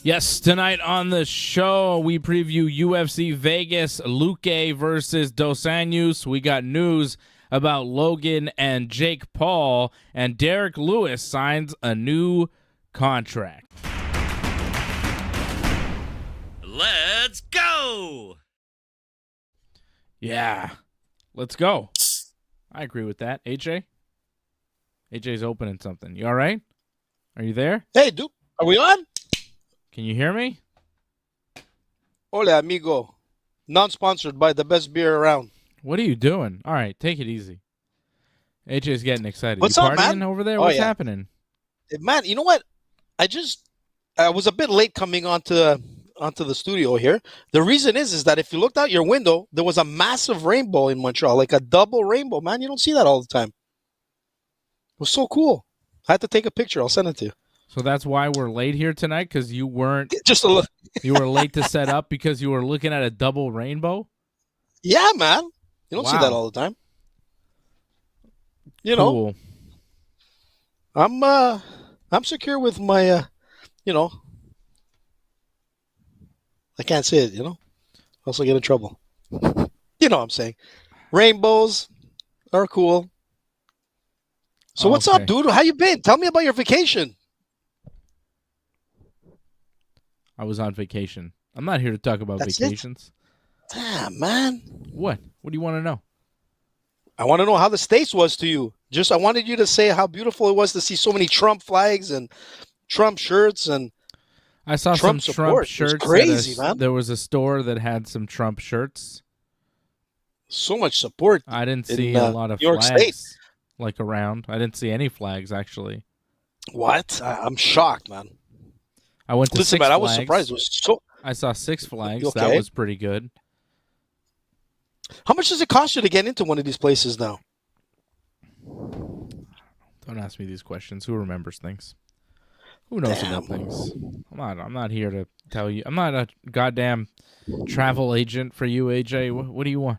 Yes, tonight on the show, we preview UFC Vegas, Luque versus Dos Anjos. We got news about Logan and Jake Paul, and Derrick Lewis signs a new contract. Let's go! Yeah, let's go. I agree with that. AJ? AJ's opening something. You all right? Are you there? Hey, dude. Are we on? Can you hear me? Hola, amigo. Non-sponsored by the best beer around. What are you doing? All right, take it easy. AJ's getting excited. What's you up, partying man? over there? Oh, What's yeah. happening? Man, you know what? I was a bit late coming onto the studio here. The reason is that if you looked out your window, there was a massive rainbow in Montreal, like a double rainbow, man. You don't see that all the time. It was so cool. I had to take a picture. I'll send it to you. So that's why we're late here tonight, because you weren't. Just a look. You were late to set up because you were looking at a double rainbow. Yeah, man. You don't see Wow. that all the time. You know, Cool. I'm secure with my, I can't say it, Also get in trouble. You know what I'm saying. Rainbows are cool. So what's Okay. up, dude? How you been? Tell me about your vacation. I was on vacation. I'm not here to talk about That's it? vacations. Damn, man. What? What do you want to know? I want to know how the States was to you. I wanted you to say how beautiful it was to see so many Trump flags and Trump shirts and I saw Trump some support. Trump It was shirts. crazy, man. There was a store that had some Trump shirts. so much support. I didn't In, see a lot of New York flags State. like around. I didn't see any flags actually. What? I'm shocked, man. I went to Listen, Six man, I Flags. was surprised. It was so. I saw Six Flags. Okay. That was pretty good. How much does it cost you to get into one of these places now? Don't ask me these questions. Who remembers things? Who knows about things? I'm not here to tell you. I'm not a goddamn travel agent for you, AJ. What do you want?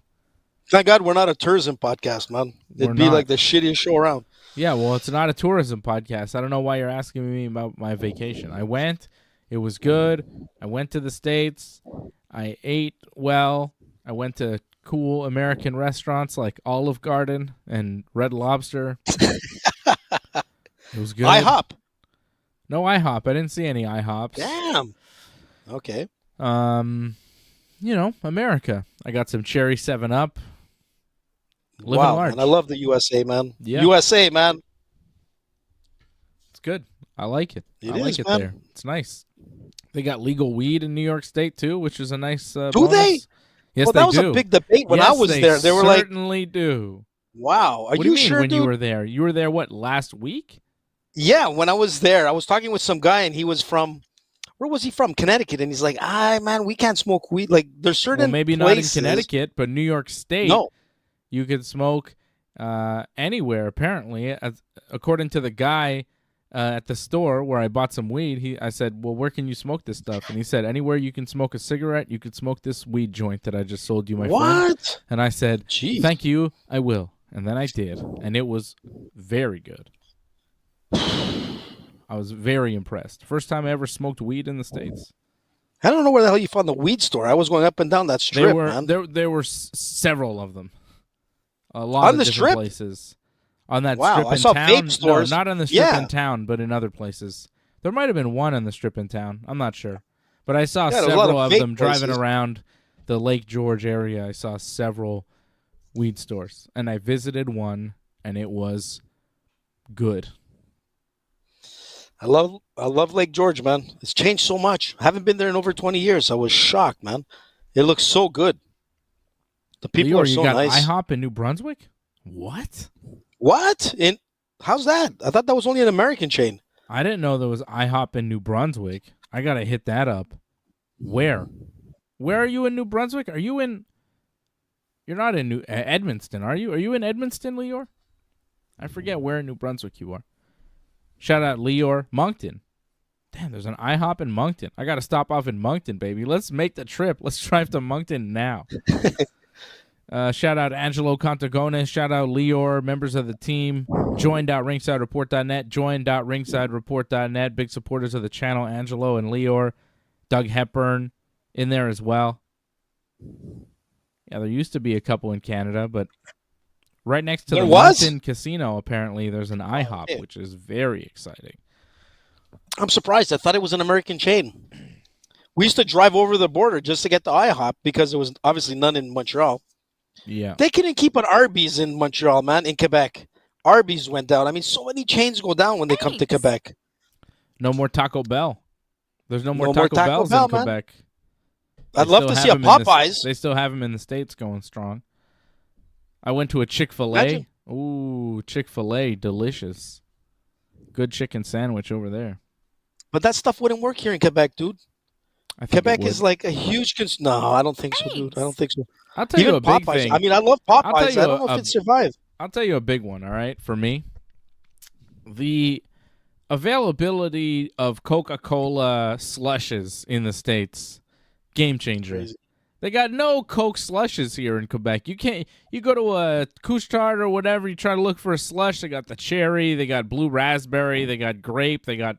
Thank God we're not a tourism podcast, man. We're It'd be not. like the shittiest show around. Yeah, well, it's not a tourism podcast. I don't know why you're asking me about my vacation. I went. It was good. I went to the States. I ate well. I went to cool American restaurants like Olive Garden and Red Lobster. It was good. IHOP. No IHOP. I didn't see any IHOPs. Damn. Okay. America. I got some cherry 7-Up. Living Wow, large. man. I love the USA, man. Yeah. USA, man. It's good. I like it. It I like is, it man. there. It's nice. They got legal weed in New York State too, which is a nice Do bonus. they? Yes, Well, they that was do. a big debate when Yes, I was there. They were like, certainly do. wow. Are What do you mean sure, when dude? you were there? You were there, what, last week? Yeah, when I was there, I was talking with some guy, and he was from, where was he from? Connecticut. And he's like, man, we can't smoke weed. Like, there's certain Well, maybe places. not in Connecticut, but New York State, No. you could smoke anywhere, apparently. According to the guy at the store where I bought some weed, I said, well, where can you smoke this stuff? And he said, anywhere you can smoke a cigarette, you could smoke this weed joint that I just sold you, my friend. What? And I said, Jeez. thank you, I will. And then I did, and it was very good. I was very impressed. First time I ever smoked weed in the States. I don't know where the hell you found the weed store. I was going up and down that strip, man. There were several of them. A lot On of the different strip? places. On that Wow, strip in I saw town. vape stores. No, not on the strip Yeah. in town, but in other places. There might have been one on the strip in town. I'm not sure. But I saw Yeah, there was a lot several of of vape them driving places. around the Lake George area. I saw several weed stores. And I visited one, and it was good. I love Lake George, man. It's changed so much. I haven't been there in over 20 years. I was shocked, man. It looks so good. The people Leor, are so you got nice. IHOP in New Brunswick? What? What? How's that? I thought that was only an American chain. I didn't know there was IHOP in New Brunswick. I got to hit that up. Where? Where are you in New Brunswick? Are you in... You're not in New Edmonton, are you? Are you in Edmonton, Leor? I forget where in New Brunswick you are. Shout out Leor. Moncton. Damn, there's an IHOP in Moncton. I got to stop off in Moncton, baby. Let's make the trip. Let's drive to Moncton now. Shout out Angelo Contagones. Shout out Leor, members of the team. Join.ringsidereport.net. Join.ringsidereport.net. Big supporters of the channel, Angelo and Leor. Doug Hepburn in there as well. Yeah, there used to be a couple in Canada, but right next to There the was? Mountain Casino, apparently, there's an IHOP, yeah. which is very exciting. I'm surprised. I thought it was an American chain. We used to drive over the border just to get the IHOP because there was obviously none in Montreal. Yeah. They couldn't keep an Arby's in Montreal, man, in Quebec. Arby's went down. I mean, so many chains go down when they come to Quebec. No more Taco Bell. There's no more No more Taco Taco Bells Bell, in man. Quebec. I'd They love still to have see a them in the- Popeyes. They still have them in the States going strong. I went to a Chick-fil-A. Imagine. Ooh, Chick-fil-A, delicious. Good chicken sandwich over there. But that stuff wouldn't work here in Quebec, dude. I think it Quebec would. is like a huge... No, I don't think so, dude. I don't think so. I'll tell you Even a big Popeyes. thing. I mean, I love I'll tell Popeyes. you I don't know if it survived. I'll tell you a big one, all right, for me. The availability of Coca-Cola slushes in the States, game changer. Crazy. They got no Coke slushes here in Quebec. You go to a Couche-Tard or whatever, you try to look for a slush, they got the cherry, they got blue raspberry, they got grape, they got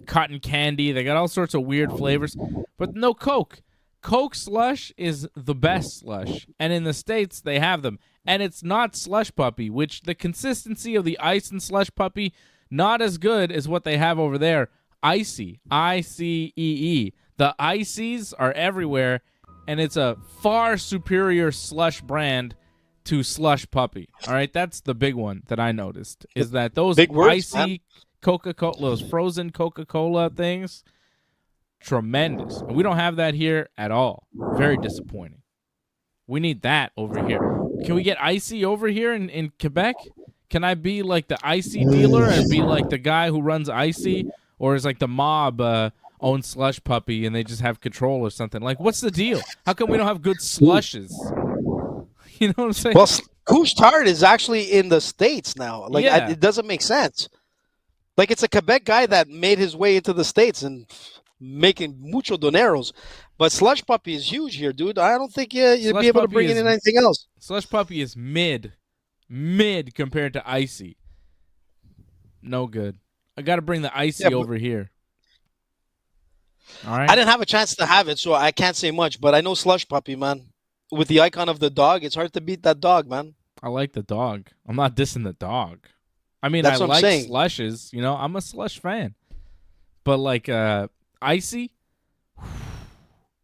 cotton candy, they got all sorts of weird flavors, but no Coke. Coke slush is the best slush, and in the States they have them, and it's not Slush Puppy, which the consistency of the ice and Slush Puppy not as good as what they have over there. Icy, ICEE. The ices are everywhere, and it's a far superior slush brand to Slush Puppy. All right, that's the big one that I noticed, is that those Big words, icy man. Coca-Cola, those frozen Coca-Cola things, tremendous. And we don't have that here at all. Very disappointing. We need that over here. Can we get icy over here in Quebec? Can I be like the icy dealer and be like the guy who runs icy, or is like the mob own Slush Puppy and they just have control or something? Like, what's the deal? How come we don't have good slushes? You know what I'm saying? Well, Couche-Tard is actually in the States now. Like, Yeah. it doesn't make sense. Like, it's a Quebec guy that made his way into the States and making mucho dineros. But Slush Puppy is huge here, dude. I don't think you'd Slush be able to Puppy bring is- in anything else. Slush Puppy is mid compared to icy. No good. I got to bring the icy Yeah, but- over here. All right. I didn't have a chance to have it, so I can't say much. But I know Slush Puppy, man. With the icon of the dog, it's hard to beat that dog, man. I like the dog. I'm not dissing the dog. I mean, That's I what I'm like saying. slushes. You know, I'm a slush fan. But like icy,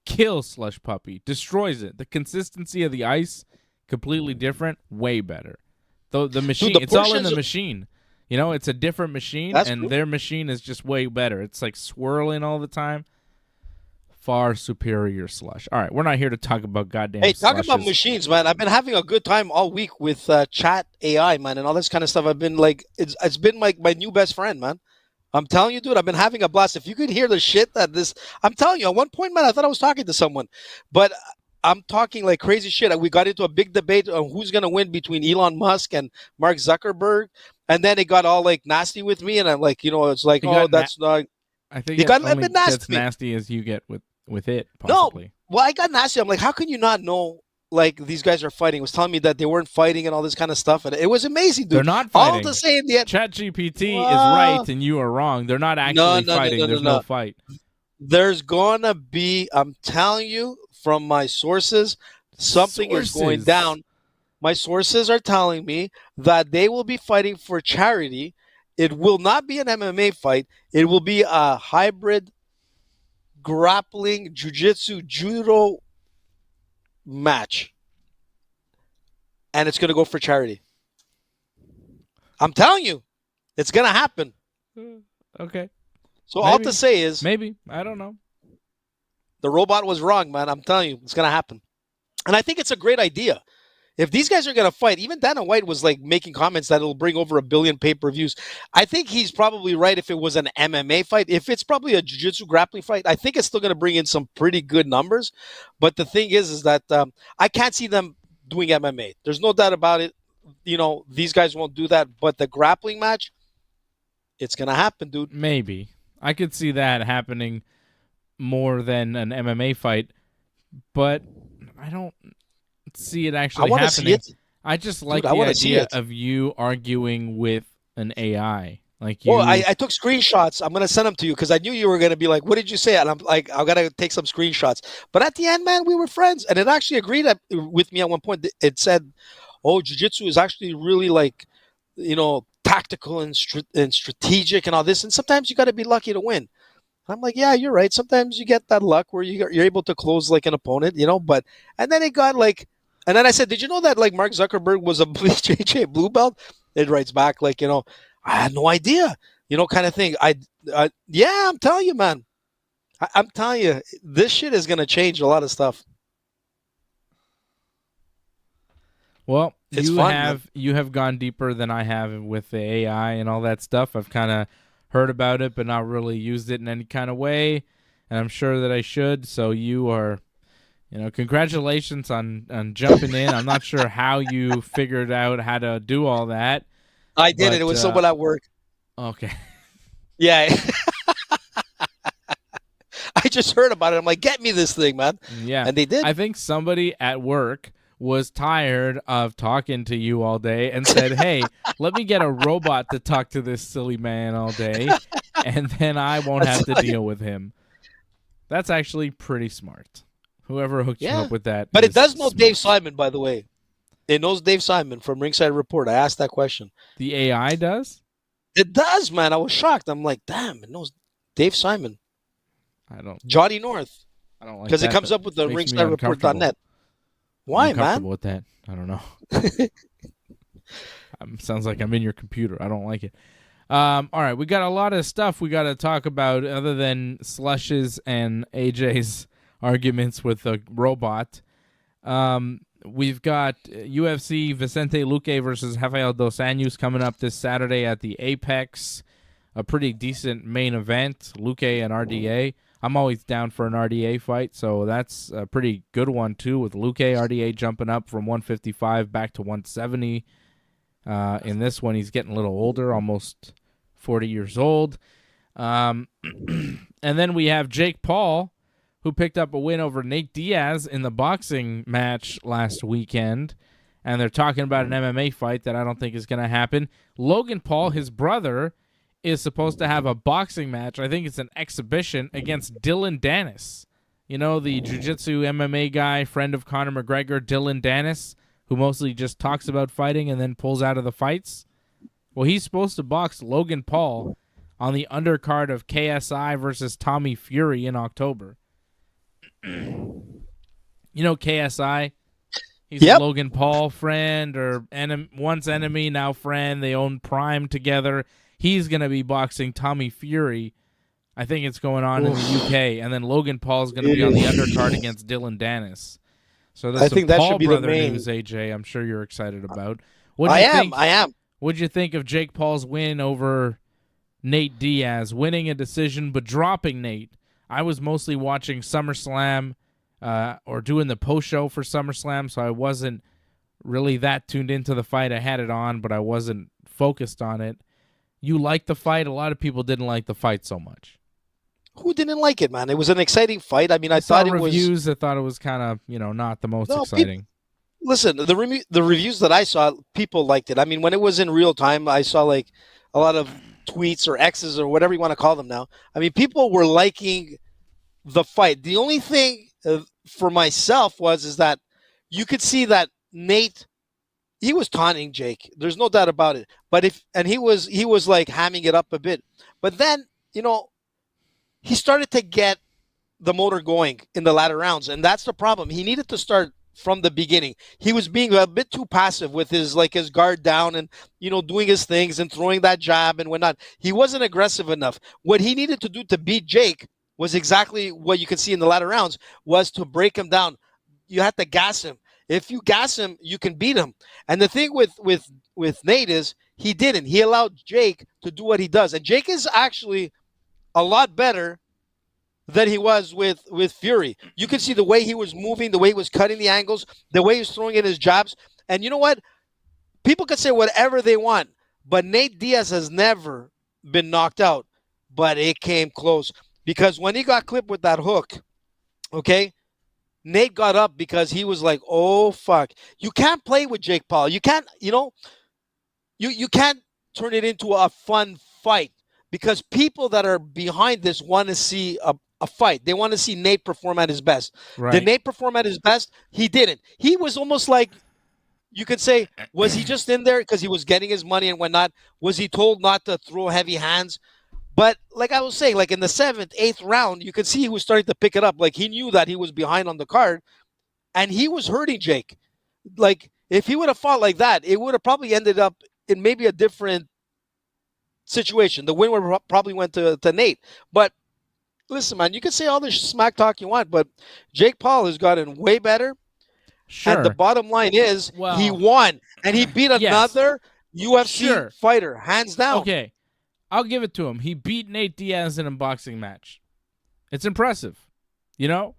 kill Slush Puppy, destroys it. The consistency of the ice, completely different, way better. The machine, the it's all in portions the of- machine. You know, it's a different machine, That's and true. their machine is just way better. It's like swirling all the time. Far superior slush. All right, we're not here to talk about goddamn Hey, talk about slushes. machines, man. I've been having a good time all week with chat AI, man, and all this kind of stuff. I've been like, it's been like my new best friend, man. I'm telling you, dude, I've been having a blast. If you could hear the shit that I'm telling you, at one point, man, I thought I was talking to someone, but I'm talking like crazy shit. We got into a big debate on who's gonna win between Elon Musk and Mark Zuckerberg, and then it got all like nasty with me, and I'm like, it's like, It got oh, that's not. I think You it got a only bit nasty. gets nasty as you get with it, No, possibly. well, I got nasty. I'm like, how can you not know? Like these guys are fighting. It was telling me that they weren't fighting and all this kind of stuff, and it was amazing, dude. They're not All fighting. to say in the end, ChatGPT is Wow. right and you are wrong. They're not actually no, fighting. no, There's no. no fight. there's gonna be. I'm telling you from my sources, something is going Sources. down. My sources are telling me that they will be fighting for charity. It will not be an MMA fight. It will be a hybrid grappling, jiu-jitsu, judo match. And it's going to go for charity. I'm telling you, it's going to happen. Okay. So all Maybe. to say is Maybe. I don't know. the robot was wrong, man. I'm telling you, it's going to happen. And I think it's a great idea. If these guys are going to fight, even Dana White was like making comments that it'll bring over 1 billion pay-per-views. I think he's probably right if it was an MMA fight. If it's probably a jiu-jitsu grappling fight, I think it's still going to bring in some pretty good numbers. But the thing is that I can't see them doing MMA. There's no doubt about it. These guys won't do that. But the grappling match, it's going to happen, dude. Maybe. I could see that happening more than an MMA fight, but I don't see it actually I want to see happening. it. I just like I the wanna see idea it. of you arguing with an AI. Like Well, you, I took screenshots. I'm gonna send them to you because I knew you were gonna be like, "What did you say?" And I'm like, "I gotta take some screenshots." But at the end, man, we were friends, and it actually agreed with me at one point. It said, "Oh, jujitsu is actually really like, tactical and strategic and all this. And sometimes you got to be lucky to win." I'm like, "Yeah, you're right. Sometimes you get that luck where you're able to close like an opponent, But and then it got like, and then I said, "Did you know that like Mark Zuckerberg was a BJJ blue belt?" It writes back like, "I had no idea." Kind of thing. Yeah, I'm telling you, man. I'm telling you, this shit is gonna change a lot of stuff. well, It's fun, man. you have gone deeper than I have with the AI and all that stuff. I've kind of heard about it, but not really used it in any kind of way, and I'm sure that I should. So you are, congratulations on jumping in. I'm not sure how you figured out how to do all that, I did it. but It was someone at work. okay. Yeah, I just heard about it. I'm like, "Get me this thing, man." Yeah. And they did. I think somebody at work was tired of talking to you all day and said, "Hey, let me get a robot to talk to this silly man all day, and then I won't have to deal with him." That's actually pretty smart. Whoever hooked you Yeah, up with that but it is does know smart. Dave Simon, by the way. It knows Dave Simon from Ringside Report. I asked that question. The AI does? It does, man. I was shocked. I'm like, damn, it knows Dave Simon, I don't Johnny North, like because it that. comes That up with the makes me uncomfortable. ringsidereport.net. I'm Why, uncomfortable man? with that. I don't know. Sounds like I'm in your computer. I don't like it. All right, we got a lot of stuff we got to talk about other than Slush's and AJ's arguments with the robot. We've got UFC Vicente Luque versus Rafael dos Anjos coming up this Saturday at the Apex. A pretty decent main event, Luque and RDA. I'm always down for an RDA fight, so that's a pretty good one too, with Luque RDA jumping up from 155 back to 170. In this one, he's getting a little older, almost 40 years old. And then we have Jake Paul, who picked up a win over Nate Diaz in the boxing match last weekend. And they're talking about an MMA fight that I don't think is going to happen. Logan Paul, his brother, is supposed to have a boxing match. I think it's an exhibition against Dylan Dennis. You know, the jiu-jitsu MMA guy, friend of Conor McGregor, Dylan Dennis, who mostly just talks about fighting and then pulls out of the fights. Well, he's supposed to box Logan Paul on the undercard of KSI versus Tommy Fury in October. You know KSI? He's a Logan Paul friend, or once enemy, now friend. They own Prime together. He's going to be boxing Tommy Fury. I think it's going on in the UK. And then Logan Paul's going to be on the undercard against Dylan Dennis. So that's some Paul brother news, AJ, I'm sure you're excited about. I am. What'd you think of Jake Paul's win over Nate Diaz? Winning a decision, but dropping Nate. I was mostly watching SummerSlam or doing the post-show for SummerSlam, so I wasn't really that tuned into the fight. I had it on, but I wasn't focused on it. You liked the fight? A lot of people didn't like the fight so much. Who didn't like it, man? It was an exciting fight. I mean, I saw thought reviews. I thought it was kind of, not the most exciting. Listen, the reviews that I saw, people liked it. I mean, when it was in real time, I saw like a lot of tweets or X's or whatever you want to call them now. I mean, people were liking the fight. The only thing for myself is that you could see that Nate, he was taunting Jake. There's no doubt about it. But he was like hamming it up a bit. But then, he started to get the motor going in the latter rounds, and that's the problem. He needed to start from the beginning. He was being a bit too passive with his guard down and doing his things and throwing that jab and whatnot. He wasn't aggressive enough. What he needed to do to beat Jake was exactly what you could see in the latter rounds, was to break him down. You had to gas him. If you gas him, you can beat him. And the thing with Nate is he didn't. He allowed Jake to do what he does, and Jake is actually a lot better than he was with Fury. You can see the way he was moving, the way he was cutting the angles, the way he was throwing in his jabs. And you know what? People can say whatever they want, but Nate Diaz has never been knocked out. But it came close, because when he got clipped with that hook, okay, Nate got up because he was like, oh, fuck. You can't play with Jake Paul. You can't, you can't turn it into a fun fight because people that are behind this want to see a fight. They want to see Nate perform at his best. Right. Did Nate perform at his best? He didn't. He was almost like, you could say, was he just in there because he was getting his money and whatnot? Was he told not to throw heavy hands? But like I was saying, like in the 7th, 8th round, you could see he was starting to pick it up. Like he knew that he was behind on the card, and he was hurting Jake. Like if he would have fought like that, it would have probably ended up in maybe a different situation. The win would probably went to Nate. But listen, man, you can say all the smack talk you want, but Jake Paul has gotten way better. Sure. And the bottom line is he won, and he beat another UFC fighter, hands down. Okay, I'll give it to him. He beat Nate Diaz in a boxing match. It's impressive. You know?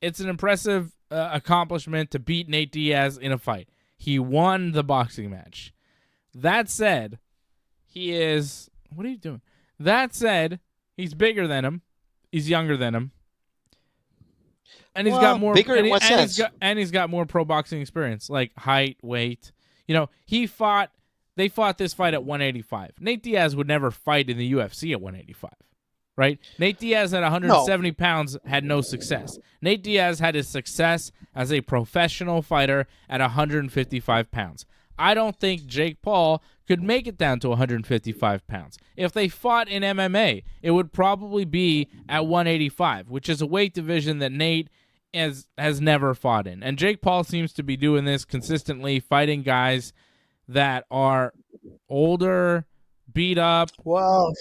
It's an impressive accomplishment to beat Nate Diaz in a fight. He won the boxing match. That said, he is... What are you doing? That said, he's bigger than him. He's younger than him. And he's got more bigger in what sense? He's got more pro boxing experience, like height, weight. You know, they fought this fight at 185. Nate Diaz would never fight in the UFC at 185. Right? Nate Diaz at 170 pounds had no success. Nate Diaz had his success as a professional fighter at 155 pounds. I don't think Jake Paul could make it down to 155 pounds. If they fought in MMA, it would probably be at 185, which is a weight division that Nate has never fought in. And Jake Paul seems to be doing this consistently, fighting guys that are older, beat up,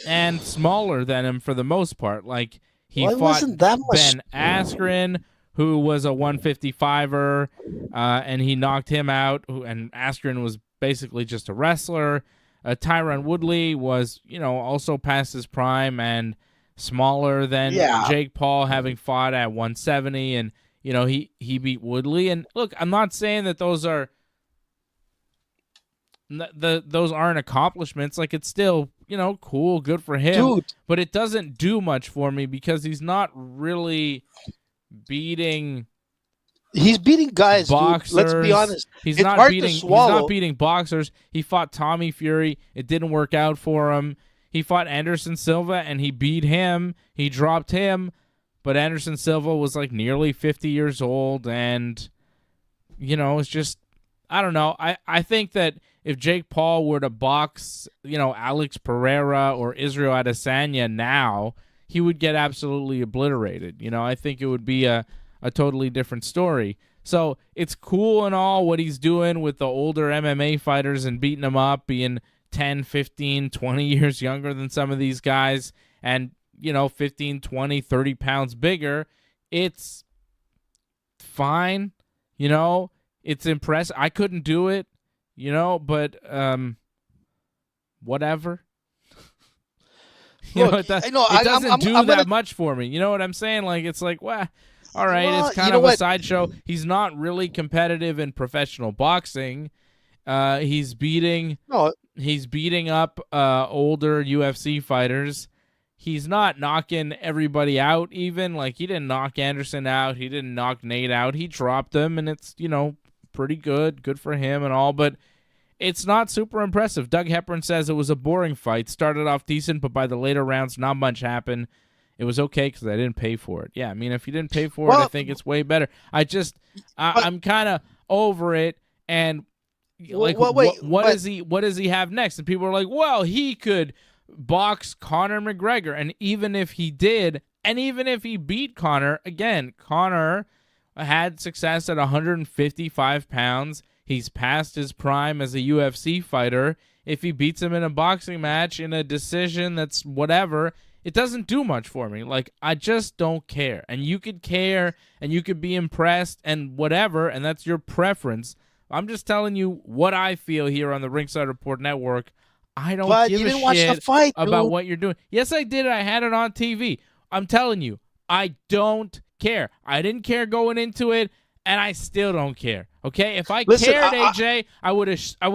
and smaller than him for the most part. Like he fought Ben Askren, who was a 155er, and he knocked him out. And Askren was basically just a wrestler. Tyron Woodley was, also past his prime and smaller than Jake Paul, having fought at 170, and he beat Woodley. And look, I'm not saying that those aren't accomplishments. Like, it's still cool, good for him. Dude. But it doesn't do much for me because he's not really beating. He's beating guys, boxers. Dude. Let's be honest. He's it's not hard beating. to swallow. He's not beating boxers. He fought Tommy Fury. It didn't work out for him. He fought Anderson Silva and he beat him. He dropped him, but Anderson Silva was like nearly 50 years old, and it's just, I don't know. I think that if Jake Paul were to box, Alex Pereira or Israel Adesanya now, he would get absolutely obliterated. I think it would be a totally different story. So it's cool and all what he's doing with the older MMA fighters and beating them up, being 10, 15, 20 years younger than some of these guys, and 15, 20, 30 pounds bigger. It's fine. It's impressive. I couldn't do it, but whatever. It doesn't do that much for me. You know what I'm saying? Like, it's like, well, all right, it's kind of a sideshow. He's not really competitive in professional boxing. He's beating up older UFC fighters. He's not knocking everybody out even. Like, he didn't knock Anderson out. He didn't knock Nate out. He dropped them, and it's, pretty good. Good for him and all, but it's not super impressive. Doug Hepburn says it was a boring fight. Started off decent, but by the later rounds, not much happened. It was okay because I didn't pay for it. Yeah, I mean, if you didn't pay for it, I think it's way better. I'm kind of over it, and what does he have next? And people are like, well, he could box Conor McGregor, and even if he did, and even if he beat Conor, again, Conor had success at 155 pounds. He's past his prime as a UFC fighter. If he beats him in a boxing match in a decision that's whatever, it doesn't do much for me. Like, I just don't care. And you could care, and you could be impressed, and whatever, and that's your preference. I'm just telling you what I feel here on the Ringside Report Network. I don't give a shit watch the fight, about what you're doing. Yes, I did. I had it on TV. I'm telling you, I don't care. I didn't care going into it, and I still don't care. Okay, if I cared, AJ, I would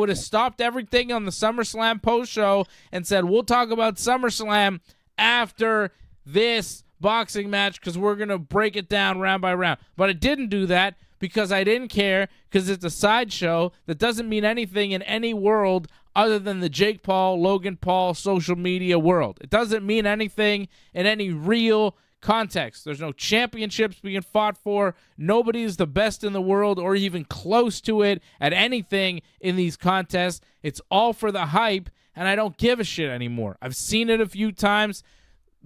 have stopped everything on the SummerSlam post show and said we'll talk about SummerSlam after this boxing match because we're gonna break it down round by round. But I didn't do that because I didn't care, because it's a sideshow that doesn't mean anything in any world other than the Jake Paul, Logan Paul social media world. It doesn't mean anything in any real context. There's no championships being fought for. Nobody's the best in the world or even close to it at anything in these contests. It's all for the hype, and I don't give a shit anymore. I've seen it a few times.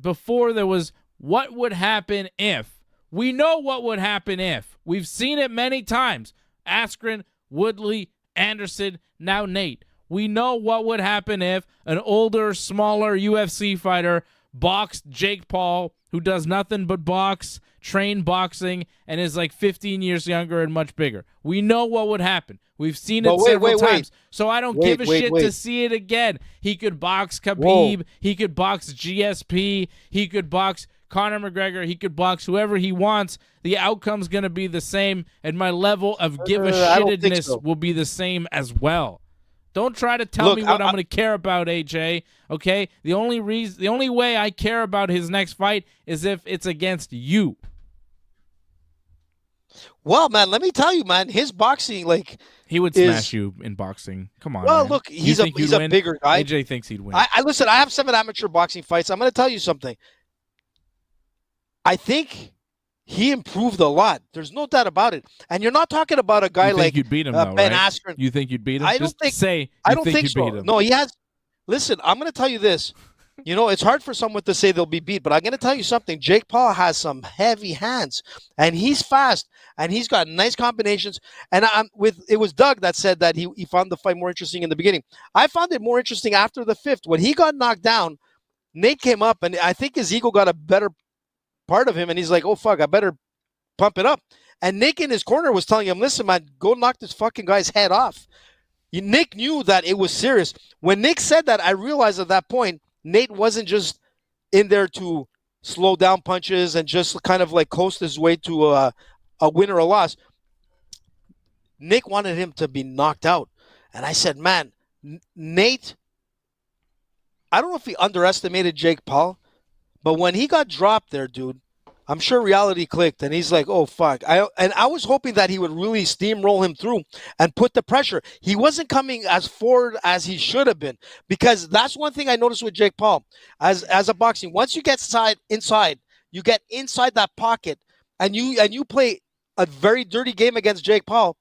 Before there was what would happen if. We know what would happen if. We've seen it many times. Askren, Woodley, Anderson, now Nate. We know what would happen if an older, smaller UFC fighter boxed Jake Paul, who does nothing but box, train boxing, and is like 15 years younger and much bigger. We know what would happen. We've seen it several times. So I don't give a shit to see it again. He could box Khabib. He could box GSP. He could box Conor McGregor. He could box whoever he wants. The outcome's going to be the same, and my level of give-a-shittedness will be the same as well. Don't try to tell me what I'm going to care about, AJ. Okay? The only way I care about his next fight is if it's against you. Well, man, let me tell you, man, his boxing, like, he would smash you in boxing. Come on. Well, man. Look, he's a bigger guy. AJ thinks he'd win. Listen, I have 7 amateur boxing fights. I'm going to tell you something. I think he improved a lot. There's no doubt about it. And you're not talking about a guy like you'd beat him, though, Ben right? Askren. You think you'd beat him? I don't think so. Beat him. No, he has. Listen, I'm going to tell you this. You know, it's hard for someone to say they'll be beat, but I'm going to tell you something. Jake Paul has some heavy hands, and he's fast, and he's got nice combinations. And it was Doug that said that he found the fight more interesting in the beginning. I found it more interesting after the 5th. When he got knocked down, Nate came up, and I think his ego got a better part of him, and he's like, oh, fuck, I better pump it up. And Nick in his corner was telling him, listen, man, go knock this fucking guy's head off. Nick knew that it was serious. When Nick said that, I realized at that point, Nate wasn't just in there to slow down punches and just kind of like coast his way to a win or a loss. Nick wanted him to be knocked out. And I said, man, Nate, I don't know if he underestimated Jake Paul, but when he got dropped there, dude, I'm sure reality clicked, and he's like, oh, fuck. I was hoping that he would really steamroll him through and put the pressure. He wasn't coming as forward as he should have been, because that's one thing I noticed with Jake Paul. As a boxing, once you get inside, you get inside that pocket, and you play a very dirty game against Jake Paul,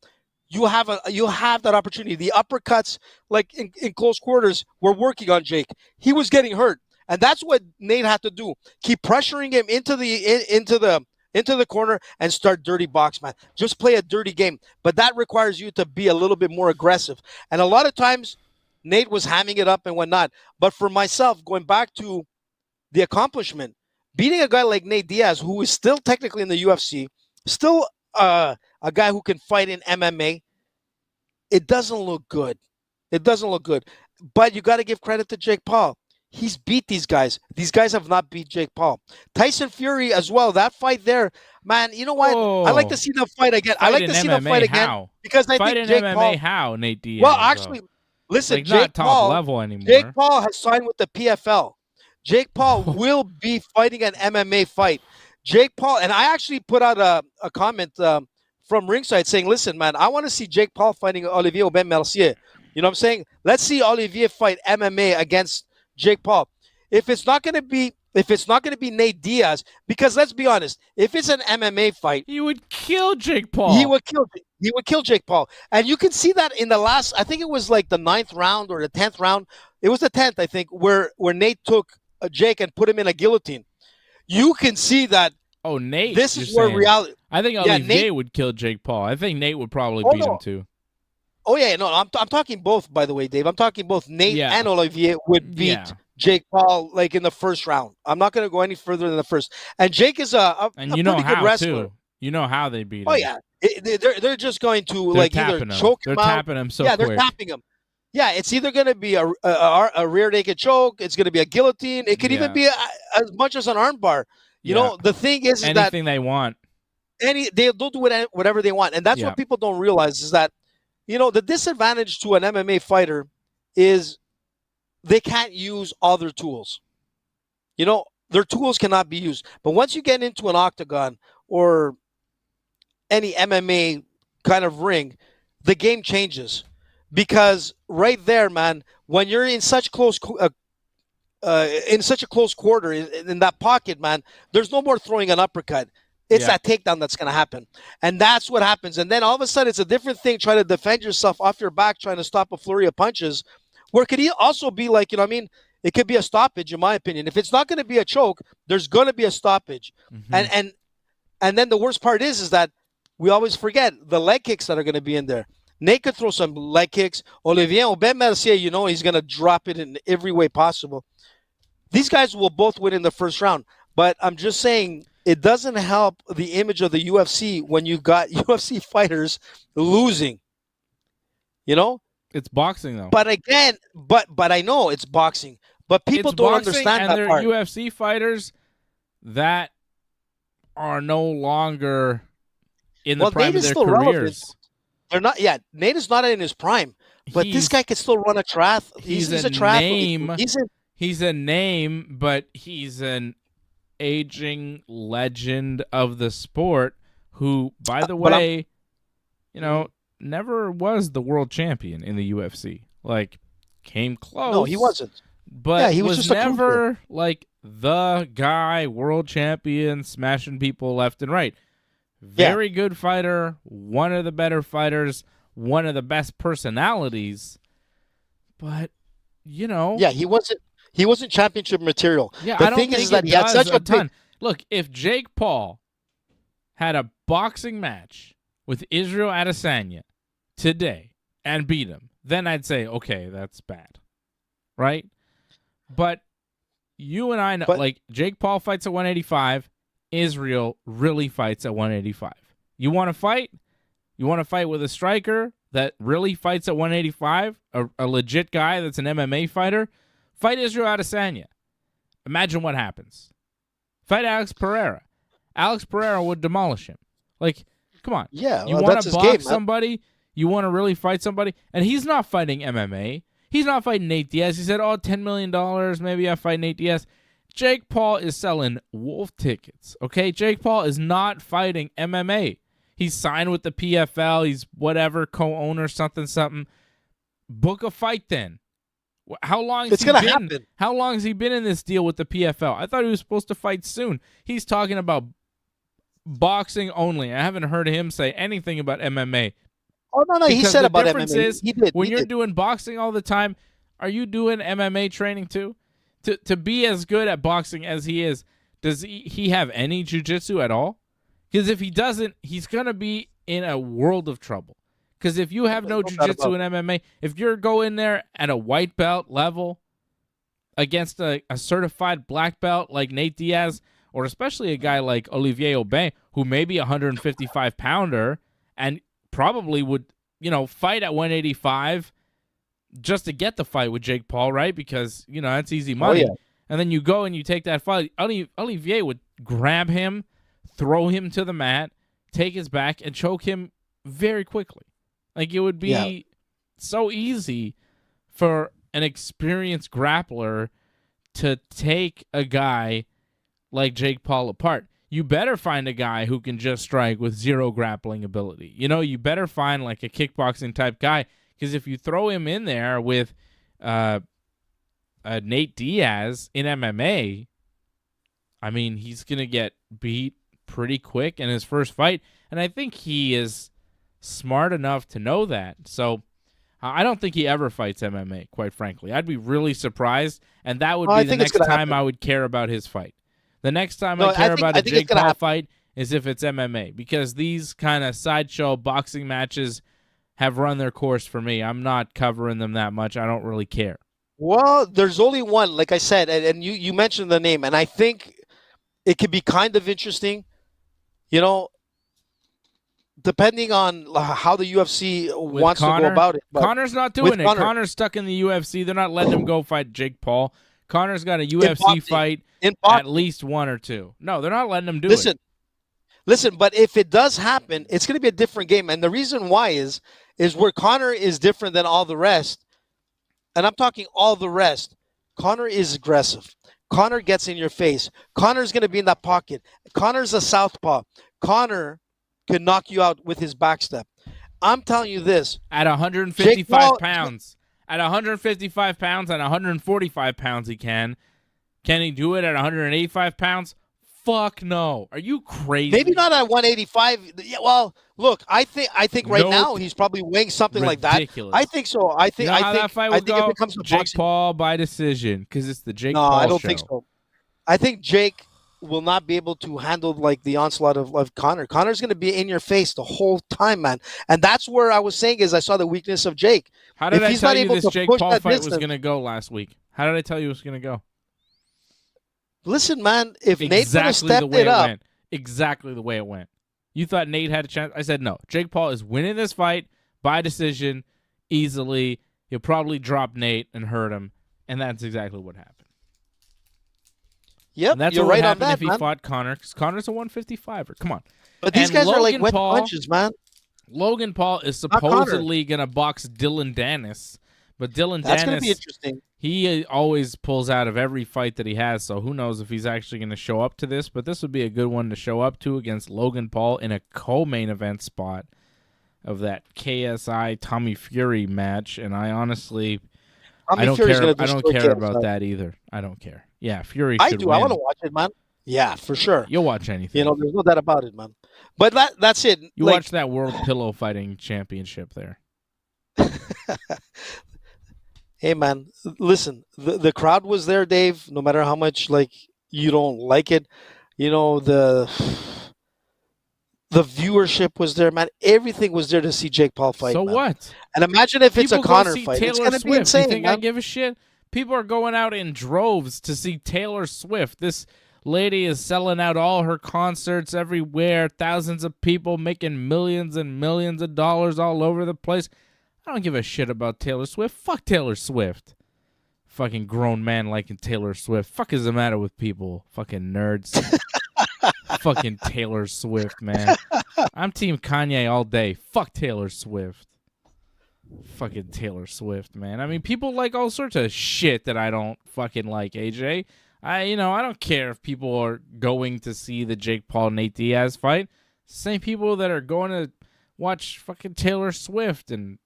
you have that opportunity. The uppercuts, like in close quarters, were working on Jake. He was getting hurt. And that's what Nate had to do. Keep pressuring him into the corner and start dirty box, man. Just play a dirty game. But that requires you to be a little bit more aggressive. And a lot of times, Nate was hamming it up and whatnot. But for myself, going back to the accomplishment, beating a guy like Nate Diaz, who is still technically in the UFC, still a guy who can fight in MMA, it doesn't look good. It doesn't look good. But you got to give credit to Jake Paul. He's beat these guys. These guys have not beat Jake Paul. Tyson Fury as well. That fight there, man, you know what? I like to see them fight again. Because I think Jake Paul. How, Nate Diaz? Well, actually, listen, like Jake not top Paul, level anymore. Jake Paul has signed with the PFL. Jake Paul will be fighting an MMA fight. Jake Paul, and I actually put out a comment from Ringside saying, listen, man, I want to see Jake Paul fighting Olivier Aubin-Mercier. You know what I'm saying? Let's see Olivier fight MMA against Jake Paul. If it's not going to be Nate Diaz, because let's be honest, if it's an MMA fight, he would kill Jake Paul. He would kill Jake Paul, and you can see that in the last. I think it was like the 9th round or the 10th round. It was the 10th, I think, where Nate took Jake and put him in a guillotine. You can see that. Oh, Nate! This is where reality. I think Olivier would kill Jake Paul. I think Nate would probably beat him too. Oh yeah, no, I'm talking both, by the way, Dave. I'm talking both Nate and Olivier would beat Jake Paul like in the first round. I'm not going to go any further than the first. And Jake is a pretty good wrestler. Too. You know how they beat him. Oh yeah, they're just going to either choke him out. They're tapping him so quick. Yeah, they're tapping him. Yeah, it's either going to be a rear naked choke. It's going to be a guillotine. It could even be as much as an armbar. You know, the thing is that anything they want. They'll do whatever they want, and that's what people don't realize is that. You know, the disadvantage to an MMA fighter is they can't use all their tools. You know, their tools cannot be used. But once you get into an octagon or any MMA kind of ring, the game changes because right there, man, when you're in such in such a close quarter in that pocket, man, there's no more throwing an uppercut. It's Yeah. that takedown that's going to happen. And that's what happens. And then all of a sudden, it's a different thing trying to defend yourself off your back, trying to stop a flurry of punches, where it could also be like, you know what I mean? It could be a stoppage, in my opinion. If it's not going to be a choke, there's going to be a stoppage. Mm-hmm. And then the worst part is that we always forget the leg kicks that are going to be in there. Nate could throw some leg kicks. Olivier Aubin-Mercier, you know, he's going to drop it in every way possible. These guys will both win in the first round. But I'm just saying, it doesn't help the image of the UFC when you got UFC fighters losing. You know? It's boxing, though. But again, but I know it's boxing. But people don't understand and that they're part. UFC fighters that are no longer in the prime Nate of is their still relevant. careers. They're not. Yeah, Nate is not in his prime. But this guy can still run a triathlon. He's a triathlete. He's a name, but he's an aging legend of the sport who, by the way, you know, never was the world champion in the UFC. Like, came close. No, he wasn't. But yeah, he was was just never like the guy, world champion, smashing people left and right. Very good fighter, one of the better fighters, one of the best personalities. But, you know. Yeah, he wasn't championship material. Yeah, the I don't thing think is that it he had does such a a ton. Look, if Jake Paul had a boxing match with Israel Adesanya today and beat him, then I'd say, okay, that's bad. Right? But you and I know, like, Jake Paul fights at 185. Israel really fights at 185. You want to fight? You want to fight with a striker that really fights at 185? A legit guy that's an MMA fighter? Fight Israel Adesanya. Imagine what happens. Fight Alex Pereira. Alex Pereira would demolish him. Like, come on. Yeah, you want to box somebody? You want to really fight somebody? And he's not fighting MMA. He's not fighting Nate Diaz. He said, $10 million, maybe I fight Nate Diaz. Jake Paul is selling wolf tickets, okay? Jake Paul is not fighting MMA. He's signed with the PFL. He's whatever, co-owner, something. Book a fight then. How long has he been in this deal with the PFL? I thought he was supposed to fight soon. He's talking about boxing only. I haven't heard him say anything about MMA. Oh, no, he said about MMA. Is, when you're doing boxing all the time, are you doing MMA training too? To be as good at boxing as he is, does he have any jiu-jitsu at all? Because if he doesn't, he's going to be in a world of trouble. Because if you have no jiu-jitsu in MMA, if you're going there at a white belt level against a certified black belt like Nate Diaz, or especially a guy like Olivier Aubin, who may be a 155-pounder and probably would, fight at 185 just to get the fight with Jake Paul, right? Because, that's easy money. Oh, yeah. And then you go and you take that fight. Olivier would grab him, throw him to the mat, take his back, and choke him very quickly. Like, it would be so easy for an experienced grappler to take a guy like Jake Paul apart. You better find a guy who can just strike with zero grappling ability. You better find like a kickboxing type guy, because if you throw him in there with Nate Diaz in MMA, I mean, he's going to get beat pretty quick in his first fight. And I think he is smart enough to know that. So I don't think he ever fights MMA, quite frankly. I'd be really surprised, and that would be the next time I would care about his fight. The next time I care about a Jake Paul fight is if it's MMA, because these kind of sideshow boxing matches have run their course for me. I'm not covering them that much. I don't really care. Well, there's only one, like I said, and you mentioned the name, and I think it could be kind of interesting, depending on how the UFC wants to go about it. But Connor's not doing it. Connor's stuck in the UFC. They're not letting him go fight Jake Paul. Connor's got a UFC fight, at least one or two. No, they're not letting him do it. Listen, but if it does happen, it's going to be a different game. And the reason why is where Connor is different than all the rest. And I'm talking all the rest. Connor is aggressive. Connor gets in your face. Connor's going to be in that pocket. Connor's a southpaw. Connor can knock you out with his backstep. I'm telling you this. At 155 pounds. At 155 pounds and 145 pounds he can. Can he do it at 185 pounds? Fuck no. Are you crazy? Maybe not at 185. Yeah, well, look, I think right now he's probably weighing something ridiculous. like that. I think so. I think that fight will go? if it comes to Jake boxing, Paul by decision because it's the Jake Paul show. No, I don't think so. I think Jake will not be able to handle like the onslaught of Conor. Conor's going to be in your face the whole time, man. And that's where I was saying is I saw the weakness of Jake. How did I tell you this Jake Paul fight was going to go last week? How did I tell you it was going to go? Listen, man, if Nate would have stepped it up. Exactly the way it went. You thought Nate had a chance? I said no. Jake Paul is winning this fight by decision easily. He'll probably drop Nate and hurt him, and that's exactly what happened. Yep, and that's you're what right would happen on that, if he man. fought Conor, because Conor's a 155er. Come on. But these guys are like wet Paul, punches, man. Logan Paul is supposedly going to box Dylan Dennis, but That's going to be interesting. He always pulls out of every fight that he has, so who knows if he's actually going to show up to this, but this would be a good one to show up to against Logan Paul in a co-main event spot of that KSI Tommy Fury match, and I honestly I don't care about that either. I don't care. Yeah, Fury should win. I want to watch it, man. Yeah, for sure. You'll watch anything. There's no doubt about it, man. But that's it. You watch that World Pillow Fighting Championship there. Hey, man, listen, the crowd was there, Dave, no matter how much, you don't like it. The viewership was there, man. Everything was there to see Jake Paul fight, So man. what? And imagine if it's a Conor fight. Taylor It's going to be Swift. insane, You think man. I give a shit? People are going out in droves to see Taylor Swift. This lady is selling out all her concerts everywhere. Thousands of people making millions and millions of dollars all over the place. I don't give a shit about Taylor Swift. Fuck Taylor Swift. Fucking grown man liking Taylor Swift. Fuck is the matter with people? Fucking nerds. Fucking Taylor Swift, man. I'm team Kanye all day. Fuck Taylor Swift. Fucking Taylor Swift, man. I mean, people like all sorts of shit that I don't fucking like, AJ. I don't care if people are going to see the Jake Paul Nate Diaz fight. Same people that are going to watch fucking Taylor Swift and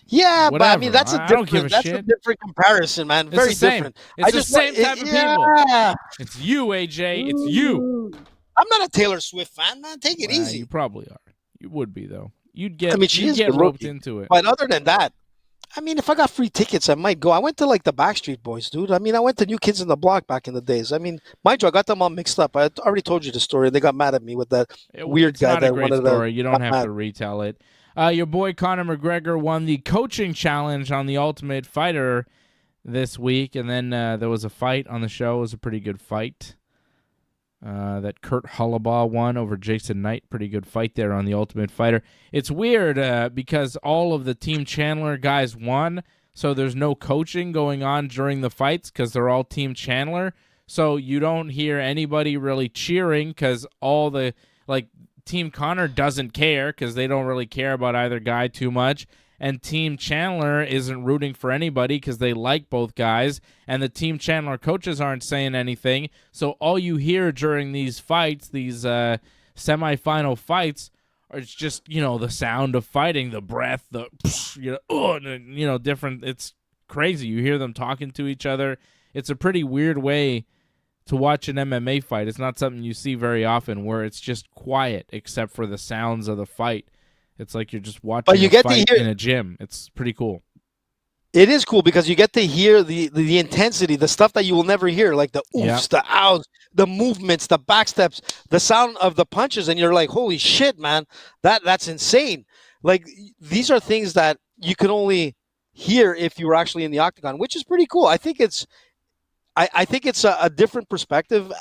yeah, whatever. But I mean that's a different comparison, man. Very different. It's the same type of people. It's you, AJ. It's you. I'm not a Taylor Swift fan, man. Take it easy. You probably are. You would be though. You'd get roped into it. But other than that, I mean, if I got free tickets, I might go. I went to the Backstreet Boys, dude. I mean, I went to New Kids on the Block back in the days. I mean, mind you, I got them all mixed up. I already told you the story. They got mad at me with that weird guy. It's not a great story. You don't have to retell it. Your boy Conor McGregor won the coaching challenge on The Ultimate Fighter this week, and then there was a fight on the show. It was a pretty good fight. That Kurt Hollabaugh won over Jason Knight. Pretty good fight there on The Ultimate Fighter. It's weird because all of the Team Chandler guys won, so there's no coaching going on during the fights because they're all Team Chandler. So you don't hear anybody really cheering because all the Team Conor doesn't care because they don't really care about either guy too much. And Team Chandler isn't rooting for anybody because they like both guys. And the Team Chandler coaches aren't saying anything. So all you hear during these fights, these semifinal fights, are just, the sound of fighting, the breath, the, different. It's crazy. You hear them talking to each other. It's a pretty weird way to watch an MMA fight. It's not something you see very often where it's just quiet except for the sounds of the fight. It's like you're just watching a fight in a gym. It's pretty cool. It is cool because you get to hear the intensity, the stuff that you will never hear, like the oofs, the outs, the movements, the backsteps, the sound of the punches, and you're like, holy shit, man, that's insane. Like, these are things that you can only hear if you were actually in the octagon, which is pretty cool. I think it's a different perspective,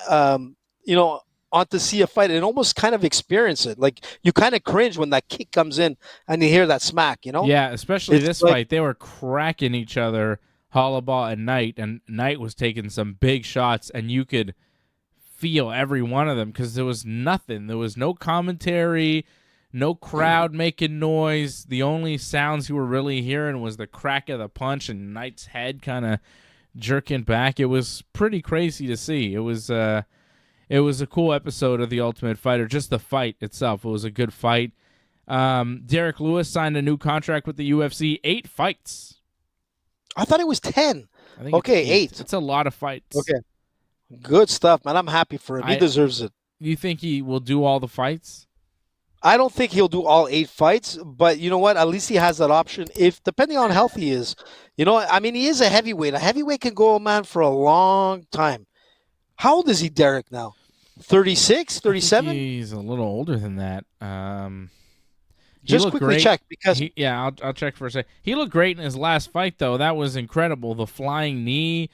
on to see a fight and almost kind of experience it. Like, you kind of cringe when that kick comes in and you hear that smack, Yeah, especially this fight. They were cracking each other, Hollabaugh and Knight, and Knight was taking some big shots, and you could feel every one of them because there was nothing. There was no commentary, no crowd making noise. The only sounds you were really hearing was the crack of the punch and Knight's head kind of jerking back. It was pretty crazy to see. It was a cool episode of The Ultimate Fighter. Just the fight itself. It was a good fight. Derrick Lewis signed a new contract with the UFC. 8 fights. I thought it was 10. I think Okay, it's 8. It's a lot of fights. Okay. Good stuff, man. I'm happy for him. He deserves it. You think he will do all the fights? I don't think he'll do all 8 fights, but you know what? At least he has that option. If depending on how healthy he is, I mean, he is a heavyweight. A heavyweight can go, man, for a long time. How old is he, Derrick? Now, 36, 37. He's a little older than that. Just quickly check because I'll check for a sec. He looked great in his last fight, though. That was incredible. The flying knee.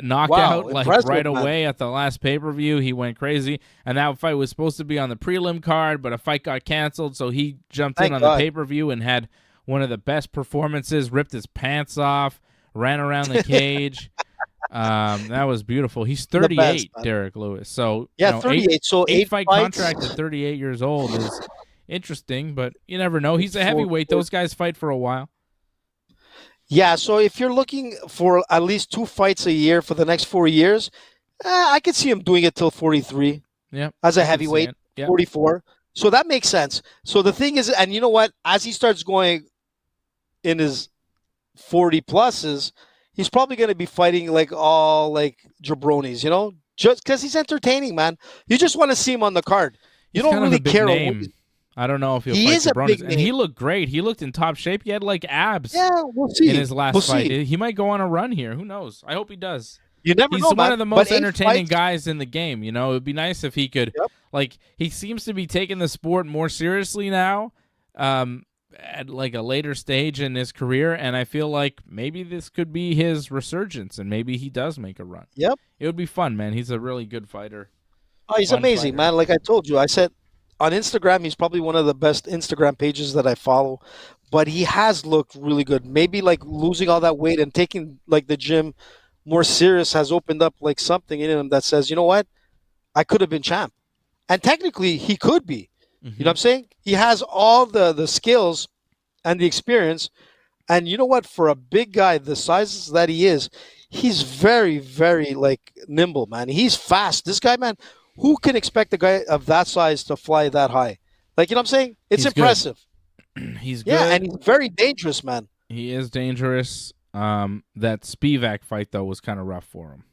Knockout right away at the last pay-per-view. He went crazy, and that fight was supposed to be on the prelim card, but a fight got canceled, so he jumped in on the pay-per-view and had one of the best performances, ripped his pants off, ran around the cage. That was beautiful. He's 38, Derrick Lewis. So 38. So 8 fight contract at 38 years old is interesting, but you never know. He's a heavyweight. Those guys fight for a while. Yeah, so if you're looking for at least 2 fights a year for the next 4 years, I could see him doing it till 43. Yeah, as a heavyweight, 44. So that makes sense. So the thing is, and you know what? As he starts going in his 40 pluses, he's probably going to be fighting all jabronis, just because he's entertaining, man. You just want to see him on the card. You don't really care. I don't know if he'll fight Jabronis. And he looked great. He looked in top shape. He had abs we'll see. in his last fight. He might go on a run here. Who knows? I hope he does. You never know, He's one of the most entertaining fights guys in the game. It would be nice if he could, he seems to be taking the sport more seriously now at a later stage in his career, and I feel like maybe this could be his resurgence, and maybe he does make a run. Yep. It would be fun, man. He's a really good fighter. Oh, he's amazing, man. Like I told you, I said, on Instagram, he's probably one of the best Instagram pages that I follow, but he has looked really good. Maybe losing all that weight and taking the gym more serious has opened up something in him that says, you know what, I could have been champ, and technically he could be. Mm-hmm. You know what I'm saying? He has all the skills and the experience, and you know what? For a big guy the size that he is, he's very, very nimble, man. He's fast. This guy, man. Who can expect a guy of that size to fly that high? You know what I'm saying? It's impressive. He's good. Yeah, and he's very dangerous, man. He is dangerous. That Spivak fight, though, was kind of rough for him.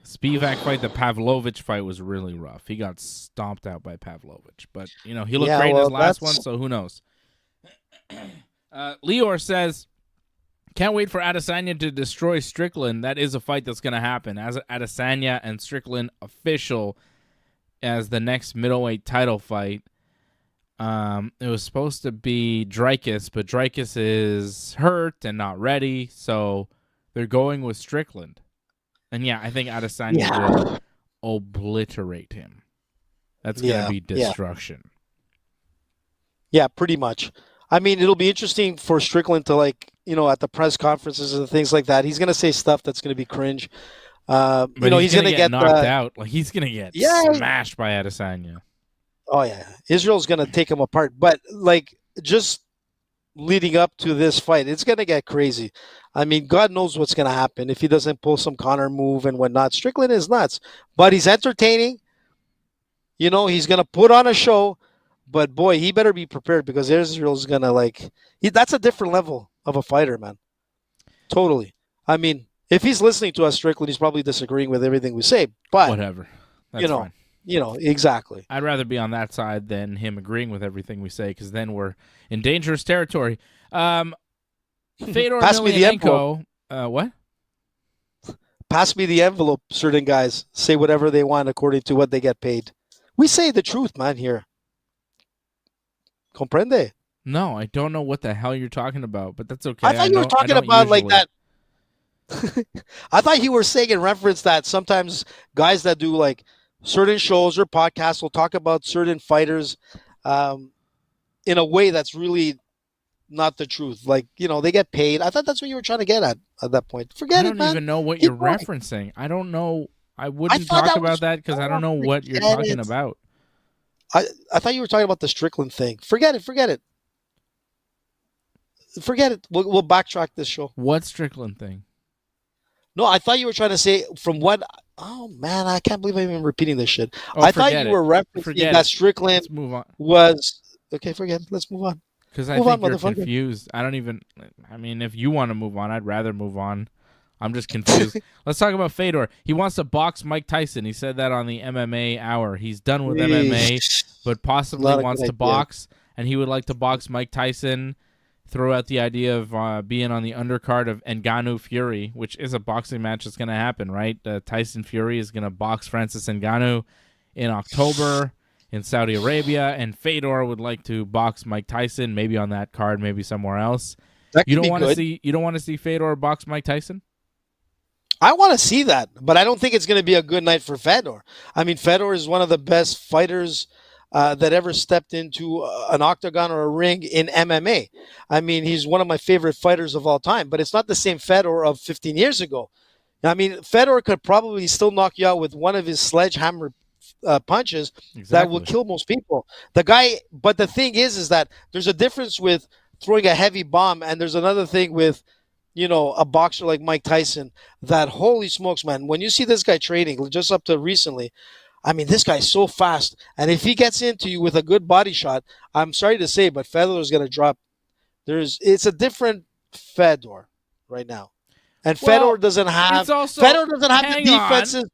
Spivak fight, the Pavlovich fight was really rough. He got stomped out by Pavlovich. But, he looked great in his last one, so who knows? Lior says, can't wait for Adesanya to destroy Strickland. That is a fight that's going to happen. As Adesanya and Strickland official as the next middleweight title fight. It was supposed to be Dricus, but Dricus is hurt and not ready, so they're going with Strickland. And I think Adesanya will obliterate him. That's going to be destruction. Yeah, pretty much. I mean, it'll be interesting for Strickland to at the press conferences and things like that. He's going to say stuff that's going to be cringe. But he's going to get knocked out. He's going to get smashed by Adesanya. Oh, yeah. Israel's going to take him apart. But, just leading up to this fight, it's going to get crazy. I mean, God knows what's going to happen if he doesn't pull some Conor move and whatnot. Strickland is nuts. But he's entertaining. He's going to put on a show. But, boy, he better be prepared because Israel's going to, that's a different level of a fighter, man. Totally. I mean, if he's listening to us, Strickland, he's probably disagreeing with everything we say. But, whatever. That's fine. Exactly. I'd rather be on that side than him agreeing with everything we say because then we're in dangerous territory. Fedor Emelianenko. What? Pass me the envelope, certain guys. Say whatever they want according to what they get paid. We say the truth, man, here. Comprende? No, I don't know what the hell you're talking about, but that's okay. I thought you were talking about that. I thought you were saying in reference that sometimes guys that do certain shows or podcasts will talk about certain fighters in a way that's really not the truth. They get paid. I thought that's what you were trying to get at that point. Forget it, man. I don't even know what you're referencing. I don't know. I wouldn't talk about that because I don't know what you're talking about. I thought you were talking about the Strickland thing. Forget it. Forget it. We'll backtrack this show. What Strickland thing? No, I thought you were trying to say from what. Oh man, I can't believe I'm even repeating this shit. I thought you were referencing that Strickland was Okay, forget it. Let's move on. Because I Move on, think you're motherfucker. confused. I mean, if you want to move on, I'd rather move on. I'm just confused. Let's talk about Fedor. He wants to box Mike Tyson. He said that on the MMA Hour. He's done with MMA, but possibly Not a wants good to idea. box, and he would like to box Mike Tyson. Throw out the idea of being on the undercard of Ngannou Fury, which is a boxing match that's going to happen, right? Tyson Fury is going to box Francis Ngannou in October in Saudi Arabia, and Fedor would like to box Mike Tyson, maybe on that card, maybe somewhere else. That You could don't be want to good. see Fedor box Mike Tyson? I want to see that, but I don't think it's going to be a good night for Fedor. I mean, Fedor is one of the best fighters that ever stepped into an octagon or a ring in MMA. I mean, he's one of my favorite fighters of all time, but it's not the same Fedor of 15 years ago. I mean, Fedor could probably still knock you out with one of his sledgehammer punches that will kill most people. The guy, but the thing is that there's a difference with throwing a heavy bomb, and there's another thing with a boxer like Mike Tyson that, holy smokes, man, when you see this guy training just up to recently, I mean, this guy's so fast. And if he gets into you with a good body shot, I'm sorry to say, but Fedor is going to drop. It's a different Fedor right now. And Fedor doesn't have the defenses.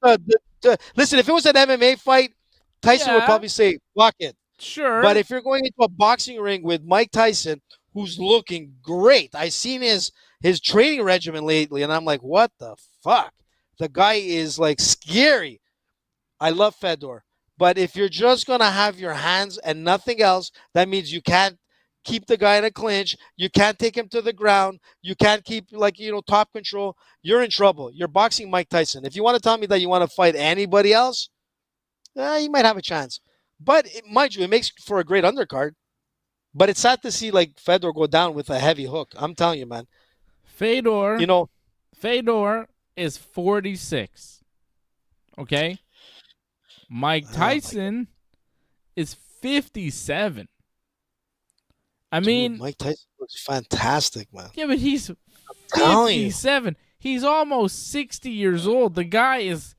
Listen, if it was an MMA fight, Tyson would probably say, fuck it. Sure. But if you're going into a boxing ring with Mike Tyson, who's looking great, I've seen his training regimen lately, and I'm like, what the fuck? The guy is like scary. I love Fedor. But if you're just going to have your hands and nothing else, that means you can't keep the guy in a clinch. You can't take him to the ground. You can't keep, top control. You're in trouble. You're boxing Mike Tyson. If you want to tell me that you want to fight anybody else, you might have a chance. But mind you, it makes for a great undercard. But it's sad to see Fedor go down with a heavy hook. I'm telling you, man. Fedor is 46. Okay? Mike Tyson is 57. I mean, Mike Tyson looks fantastic, man. Yeah, but he's 57. He's almost 60 years old. The guy is,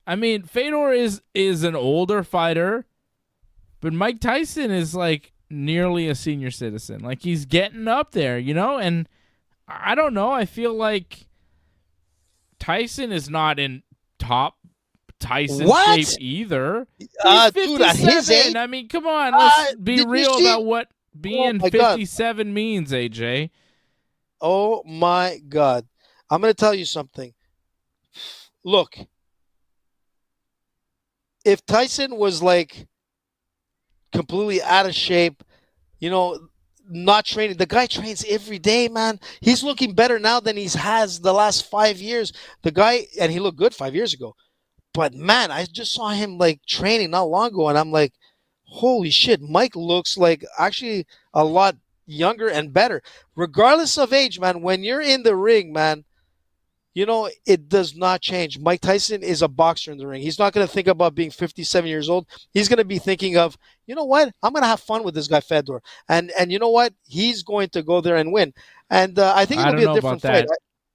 Fedor is an older fighter, but Mike Tyson is nearly a senior citizen. He's getting up there, and I don't know. I feel like Tyson is not in top Tyson shape either. He's 57. Dude, at his age? I mean, come on. Let's be real about what being 57 God. means, AJ. Oh, my God. I'm going to tell you something. Look, if Tyson was completely out of shape, not training. The guy trains every day, man. He's looking better now than he has the last 5 years. The guy, and he looked good 5 years ago. But, man, I just saw him, training not long ago, and I'm like, holy shit, Mike looks actually a lot younger and better. Regardless of age, man, when you're in the ring, man, it does not change. Mike Tyson is a boxer in the ring. He's not going to think about being 57 years old. He's going to be thinking of, you know what? I'm going to have fun with this guy, Fedor. And you know what? He's going to go there and win. And I think it'll be a different fight.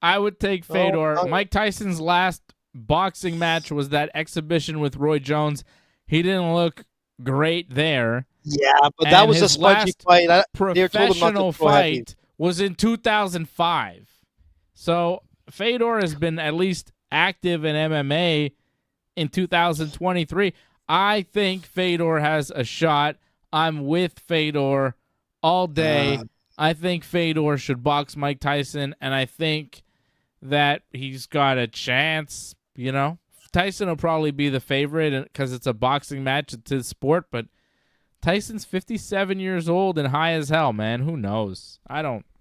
I would take Fedor. Mike Tyson's last boxing match was that exhibition with Roy Jones. He didn't look great there. Yeah, but that was a smudgy fight. Professional fight was in 2005. So Fedor has been at least active in MMA in 2023. I think Fedor has a shot. I'm with Fedor all day. I think Fedor should box Mike Tyson, and I think that he's got a chance, Tyson will probably be the favorite because it's a boxing match. It's his sport, but Tyson's 57 years old and high as hell, man. Who knows?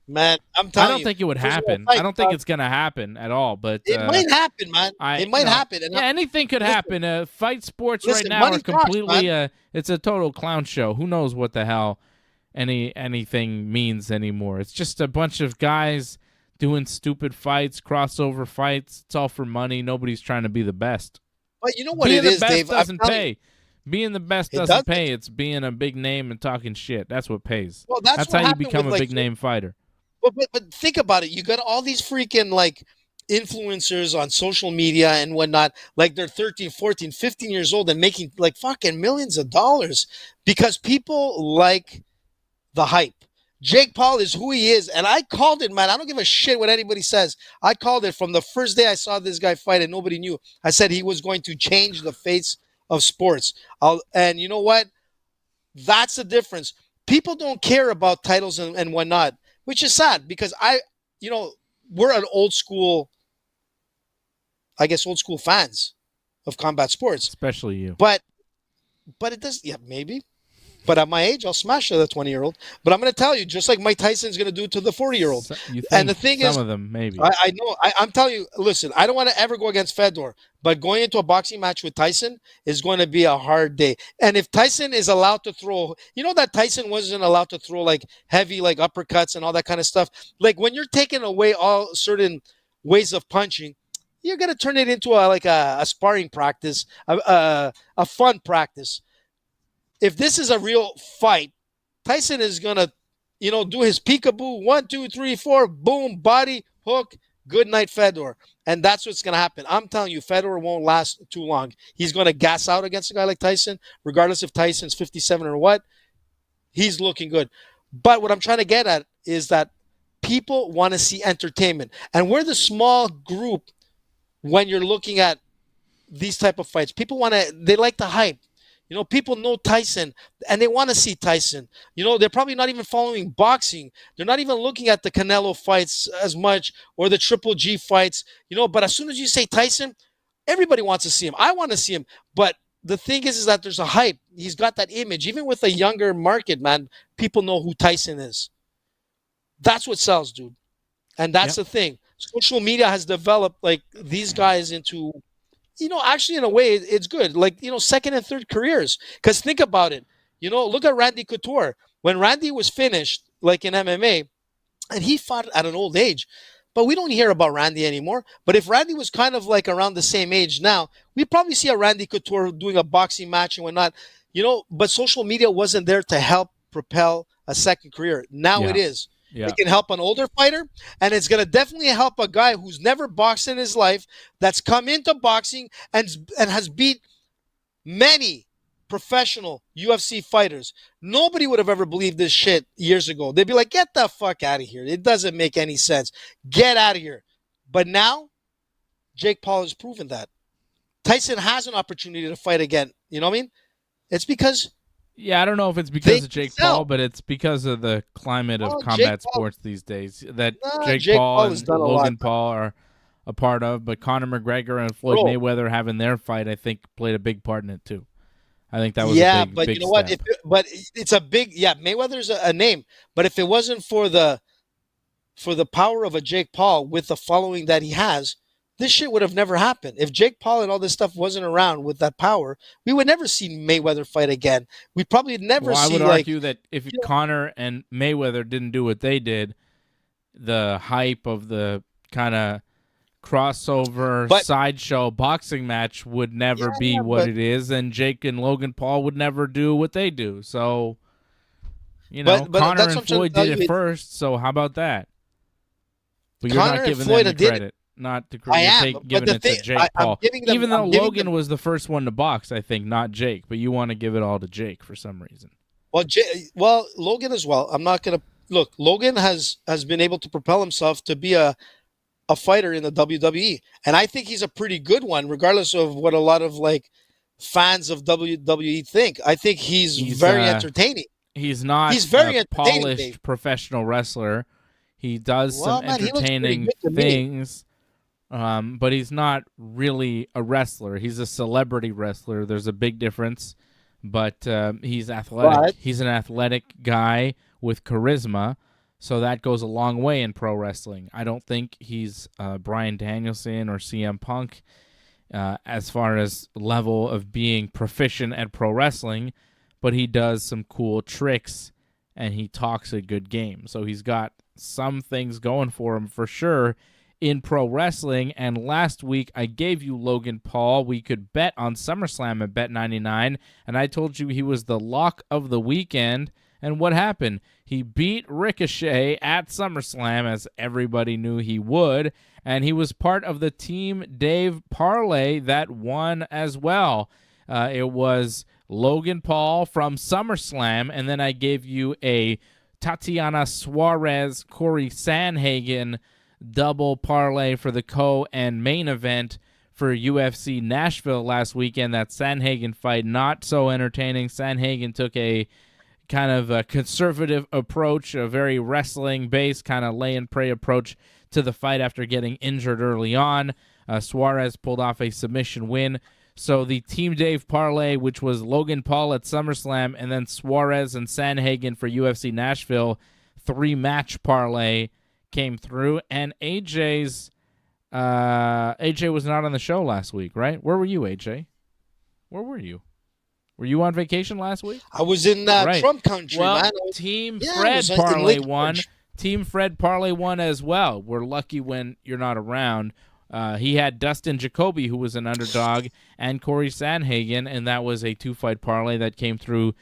Man, I'm telling you. I don't think it would happen. I don't think it's going to happen at all. But it might happen, man. It might happen. And anything could happen. Fight sports right now are completely it's a total clown show. Who knows what the hell anything means anymore? It's just a bunch of guys doing stupid fights, crossover fights. It's all for money. Nobody's trying to be the best. But you know what it is, Dave? Doesn't pay. Being the best doesn't pay. It's being a big name and talking shit. That's what pays. Well, that's how you become a big name fighter. But think about it. You got all these freaking influencers on social media and whatnot. They're 13, 14, 15 years old and making fucking millions of dollars because people like the hype. Jake Paul is who he is, and I called it, man. I don't give a shit what anybody says. I called it from the first day I saw this guy fight, and nobody knew. I said he was going to change the face of sports. And you know what? That's the difference. People don't care about titles and whatnot, which is sad because we're an old school, I guess, old school fans of combat sports. Especially you. But it does, yeah, maybe. But at my age, I'll smash the 20-year-old. But I'm going to tell you, just like Mike Tyson's going to do to the 40-year-old. And the thing is, some of them maybe. I know. I'm telling you, listen, I don't want to ever go against Fedor, but going into a boxing match with Tyson is going to be a hard day. And if Tyson is allowed to throw, that Tyson wasn't allowed to throw like heavy like uppercuts and all that kind of stuff. Like when you're taking away all certain ways of punching, you're going to turn it into a sparring practice, a fun practice. If this is a real fight, Tyson is going to, do his peekaboo, 1, 2, 3, 4, boom, body, hook, good night, Fedor. And that's what's going to happen. I'm telling you, Fedor won't last too long. He's going to gas out against a guy like Tyson, regardless if Tyson's 57 or what. He's looking good. But what I'm trying to get at is that people want to see entertainment. And we're the small group when you're looking at these type of fights. People they like the hype. People know Tyson and they want to see Tyson. They're probably not even following boxing. They're not even looking at the Canelo fights as much or the Triple G fights, but as soon as you say Tyson, everybody wants to see him. I want to see him. But the thing is that there's a hype. He's got that image. Even with a younger market, man, people know who Tyson is. That's what sells, dude. And that's the thing. Social media has developed like these guys into, actually in a way it's good. Like, second and third careers. Because think about it. Look at Randy Couture. When Randy was finished, like in MMA, and he fought at an old age, but we don't hear about Randy anymore. But if Randy was kind of like around the same age now, we'd probably see a Randy Couture doing a boxing match and whatnot. But social media wasn't there to help propel a second career. Now it is. Yeah. It can help an older fighter, and it's going to definitely help a guy who's never boxed in his life, that's come into boxing and has beat many professional UFC fighters. Nobody would have ever believed this shit years ago. They'd be like, get the fuck out of here. It doesn't make any sense. Get out of here. But now, Jake Paul has proven that. Tyson has an opportunity to fight again. You know what I mean? It's because... Yeah, I don't know if it's because of Jake Paul, but it's because of the climate of combat sports these days that Jake Paul and Logan Paul are a part of. But Conor McGregor and Floyd Mayweather having their fight, I think, played a big part in it too. I think that was a big, but big you know step. what? But it's a big Mayweather's a name. But if it wasn't for the power of a Jake Paul with the following that he has, this shit would have never happened. If Jake Paul and all this stuff wasn't around with that power, we would never see Mayweather fight again. We'd probably never see. I would argue that if Conor and Mayweather didn't do what they did, the hype of the kind of crossover sideshow boxing match would never be what it is, and Jake and Logan Paul would never do what they do. So, Conor and Floyd did it first. So how about that? But you're not giving them the credit. Not to giving it to Jake Paul. Even though Logan was the first one to box, I think, not Jake. But you want to give it all to Jake for some reason. Well, Logan as well. I'm not going to look. Logan has been able to propel himself to be a fighter in the WWE, and I think he's a pretty good one, regardless of what a lot of like fans of WWE think. I think he's very entertaining. He's not. He's very polished professional wrestler. He does some entertaining things. But he's not really a wrestler. He's a celebrity wrestler. There's a big difference. But he's athletic. Right. He's an athletic guy with charisma, so that goes a long way in pro wrestling. I don't think he's Bryan Danielson or CM Punk as far as level of being proficient at pro wrestling, but he does some cool tricks, and he talks a good game. So he's got some things going for him for sure in pro wrestling. And last week I gave you Logan Paul. We could bet on SummerSlam at Bet99, and I told you he was the lock of the weekend. And what happened? He beat Ricochet at SummerSlam, as everybody knew he would, and he was part of the Team Dave parlay that won as well. It was Logan Paul from SummerSlam, and then I gave you a Tatiana Suarez, Corey Sandhagen double parlay for the co and main event for UFC Nashville last weekend. That Sandhagen fight, not so entertaining. Sandhagen took a kind of a conservative approach, a very wrestling-based kind of lay-and-pray approach to the fight after getting injured early on. Suarez pulled off a submission win. So the Team Dave parlay, which was Logan Paul at SummerSlam and then Suarez and Sandhagen for UFC Nashville, 3-match parlay came through. And AJ was not on the show last week, right? Where were you, AJ? Where were you? Were you on vacation last week? I was in Trump country, well, man. Team Fred parlay won. Team Fred parlay won as well. We're lucky when you're not around. He had Dustin Jacoby, who was an underdog, and Corey Sandhagen, and that was a 2-fight parlay that came through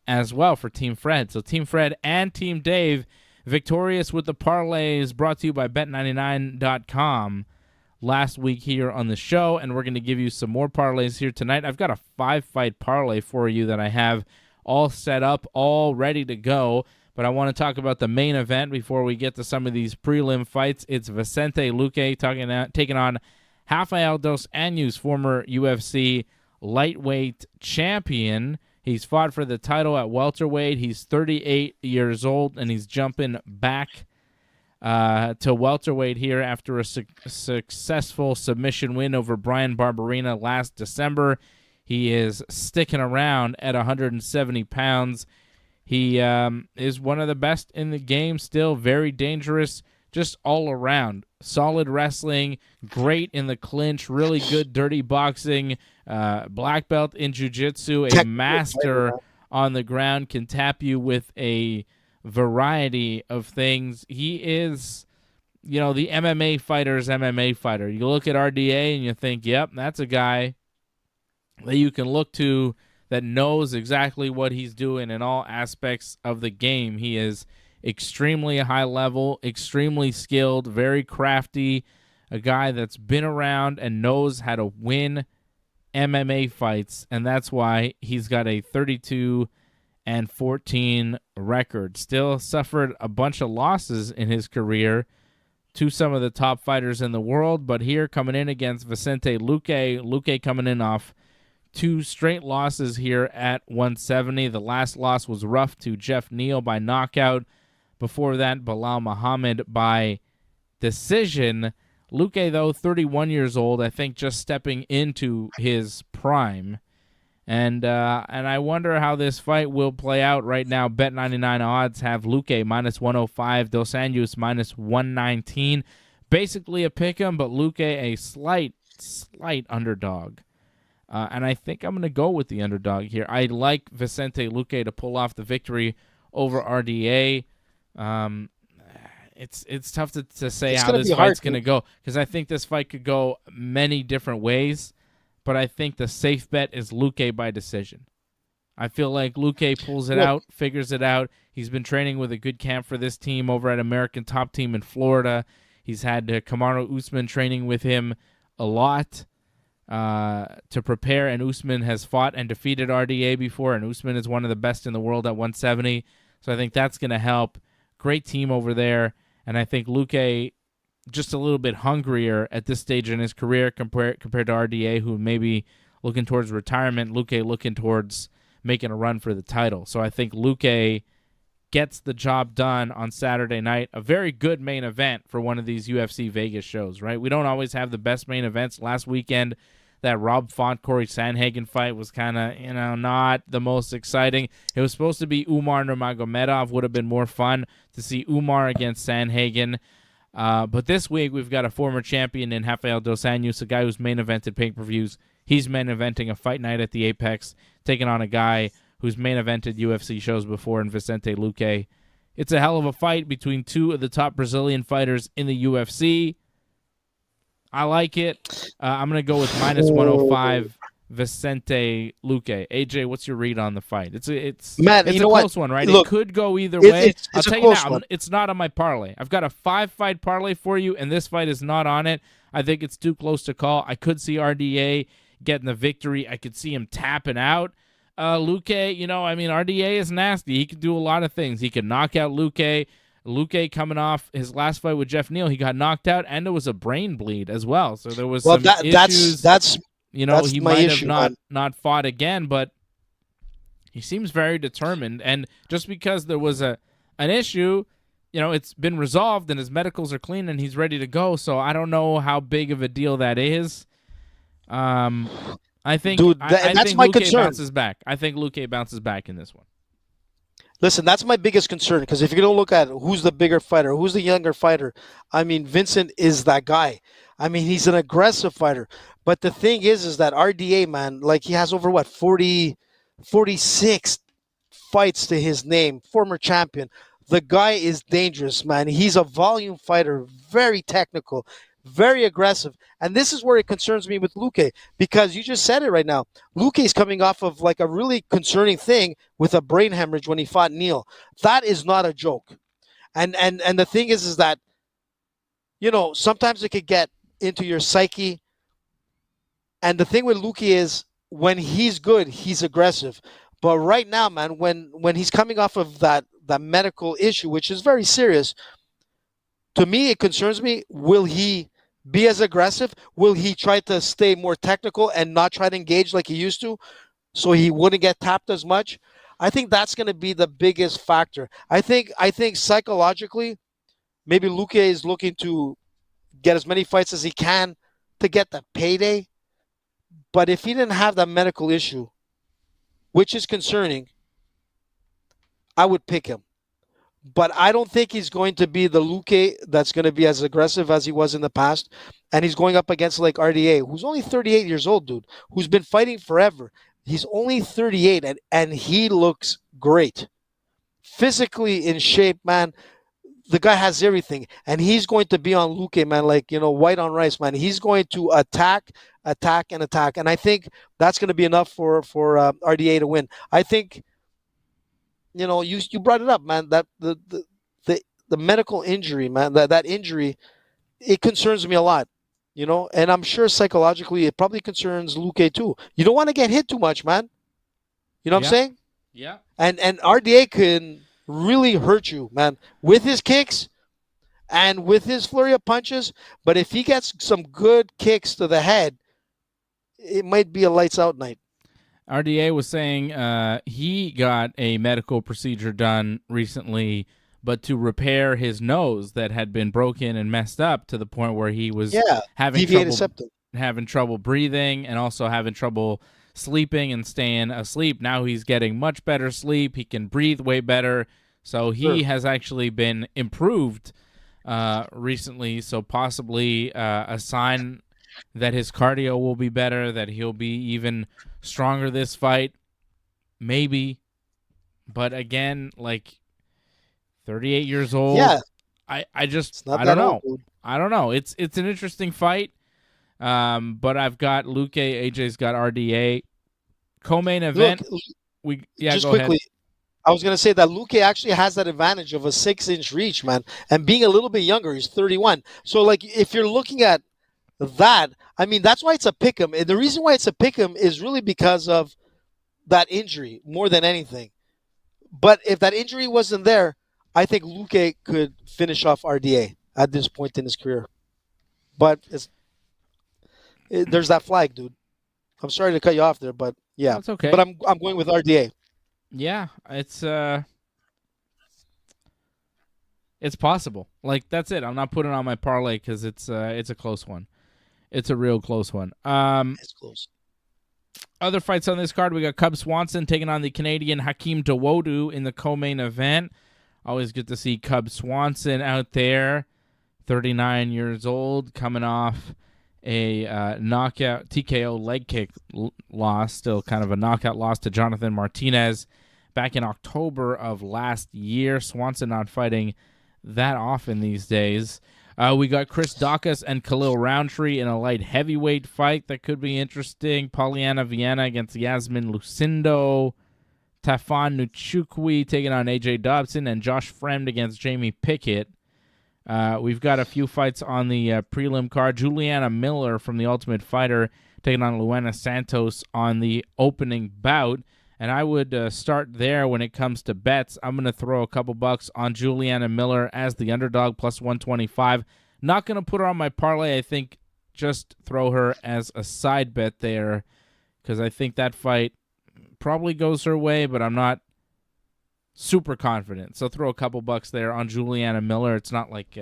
as well for Team Fred. So Team Fred and Team Dave victorious with the parlays, brought to you by Bet99.com last week here on the show, and we're going to give you some more parlays here tonight. I've got a 5-fight parlay for you that I have all set up, all ready to go. But I want to talk about the main event before we get to some of these prelim fights. It's Vicente Luque taking on Rafael dos Anjos, former UFC lightweight champion. He's fought for the title at welterweight. He's 38 years old, and he's jumping back to welterweight here after a successful submission win over Brian Barberena last December. He is sticking around at 170 pounds. He is one of the best in the game still, very dangerous, just all around. Solid wrestling, great in the clinch, really good dirty boxing, black belt in jiu-jitsu, a master on the ground, can tap you with a variety of things. He is, the MMA fighter's MMA fighter. You look at RDA and you think, yep, that's a guy that you can look to that knows exactly what he's doing in all aspects of the game. He is extremely high level, extremely skilled, very crafty, a guy that's been around and knows how to win MMA fights, and that's why he's got a 32-14 record. Still suffered a bunch of losses in his career to some of the top fighters in the world, but here coming in against Vicente Luque, Luque coming in off 2 straight losses here at 170. The last loss was rough to Jeff Neal by knockout. Before that, Bilal Muhammad by decision. Luque, though, 31 years old, I think just stepping into his prime. And I wonder how this fight will play out right now. Bet99 odds have Luque minus 105, Dos Anjos minus 119. Basically a pick'em, but Luque a slight underdog. And I think I'm going to go with the underdog here. I like Vicente Luque to pull off the victory over RDA. It's tough to say how this fight's going to go, because I think this fight could go many different ways, but I think the safe bet is Luque by decision. I feel like Luque pulls it out, figures it out. He's been training with a good camp for this team over at American Top Team in Florida. He's had Kamaru Usman training with him a lot to prepare, and Usman has fought and defeated RDA before, and Usman is one of the best in the world at 170, so I think that's going to help. Great team over there, and I think Luque just a little bit hungrier at this stage in his career compared to RDA, who may be looking towards retirement, Luque looking towards making a run for the title. So I think Luque gets the job done on Saturday night. A very good main event for one of these UFC Vegas shows, right? We don't always have the best main events. Last weekend, that Rob Font, Corey Sandhagen fight was kind of, not the most exciting. It was supposed to be Umar Nurmagomedov. Would have been more fun to see Umar against Sandhagen. But this week, we've got a former champion in Rafael dos Anjos, a guy who's main evented pay-per-views. He's main eventing a fight night at the Apex, taking on a guy who's main evented UFC shows before in Vicente Luque. It's a hell of a fight between 2 of the top Brazilian fighters in the UFC. I like it. I'm going to go with minus 105 Vicente Luque. AJ, what's your read on the fight? It's a close one, right? Look, it could go either way. I'll tell you now, it's not on my parlay. I've got a 5-fight parlay for you, and this fight is not on it. I think it's too close to call. I could see RDA getting the victory. I could see him tapping out. Luque, RDA is nasty. He can do a lot of things. He can knock out Luque. Luque coming off his last fight with Jeff Neal, he got knocked out, and there was a brain bleed as well. So there was Well, some issues. that's He my might issue, have man. not fought again, but he seems very determined. And just because there was an issue, it's been resolved and his medicals are clean and he's ready to go. So I don't know how big of a deal that is. I think, Dude, I that's think my Luque concern. bounces back. I think Luque bounces back in this one. Listen, that's my biggest concern, because if you're going to look at who's the bigger fighter, who's the younger fighter, Vincent is that guy. He's an aggressive fighter. But the thing is that RDA, man, like he has over 46 fights to his name, former champion. The guy is dangerous, man. He's a volume fighter, very technical, very aggressive. And this is where it concerns me with Luque, because you just said it right now. Luque is coming off of like a really concerning thing with a brain hemorrhage when he fought Neal. That is not a joke. And the thing is that, sometimes it could get into your psyche. And the thing with Luque is when he's good, he's aggressive. But right now, man, when he's coming off of that medical issue, which is very serious, to me, it concerns me. Will he be as aggressive? Will he try to stay more technical and not try to engage like he used to, so he wouldn't get tapped as much? I think that's going to be the biggest factor. I think psychologically, maybe Luque is looking to get as many fights as he can to get the payday. But if he didn't have that medical issue, which is concerning, I would pick him. But I don't think he's going to be the Luque that's going to be as aggressive as he was in the past. And he's going up against like RDA, who's only 38 years old, dude, who's been fighting forever. He's only 38, and he looks great. Physically in shape, man. The guy has everything. And he's going to be on Luque, man, like, white on rice, man. He's going to attack. And I think that's going to be enough for RDA to win. I think, you brought it up, man, that the medical injury, man, that injury, it concerns me a lot, and I'm sure psychologically it probably concerns Luque too. You don't want to get hit too much, man. You know what I'm saying? Yeah. And RDA can really hurt you, man, with his kicks and with his flurry of punches. But if he gets some good kicks to the head, it might be a lights out night. RDA was saying he got a medical procedure done recently, but to repair his nose that had been broken and messed up to the point where he was having trouble breathing and also having trouble sleeping and staying asleep. Now he's getting much better sleep. He can breathe way better. So he has actually been improved recently. So possibly a sign that his cardio will be better, that he'll be even stronger this fight, maybe. But again, like 38 years old. Yeah, I don't know. I don't know. It's an interesting fight. But I've got Luque, AJ's got RDA. Co-main event. Just go quickly. ahead. I was going to say that Luque actually has that advantage of a 6-inch reach, man, and being a little bit younger. He's 31. So, like, if you're looking at that, that's why it's a pick'em. And the reason why it's a pick'em is really because of that injury more than anything. But if that injury wasn't there, I think Luque could finish off RDA at this point in his career. But there's that flag, dude. I'm sorry to cut you off there, but yeah, that's okay. But I'm going with RDA. Yeah, it's possible. Like, that's it. I'm not putting it on my parlay because it's a close one. It's a real close one. It's close. Other fights on this card, we got Cub Swanson taking on the Canadian Hakeem Dawodu in the co-main event. Always good to see Cub Swanson out there, 39 years old, coming off a knockout TKO leg kick loss, still kind of a knockout loss to Jonathan Martinez back in October of last year. Swanson not fighting that often these days. We got Chris Daukaus and Khalil Roundtree in a light heavyweight fight that could be interesting. Polyana Viana against Yasmin Lucindo. Tafon Nuchukwi taking on AJ Dobson, and Josh Fremd against Jamie Pickett. We've got a few fights on the prelim card. Juliana Miller from The Ultimate Fighter taking on Luana Santos on the opening bout. And I would start there when it comes to bets. I'm going to throw a couple bucks on Juliana Miller as the underdog, plus 125. Not going to put her on my parlay. I think just throw her as a side bet there because I think that fight probably goes her way, but I'm not super confident. So throw a couple bucks there on Juliana Miller. It's not like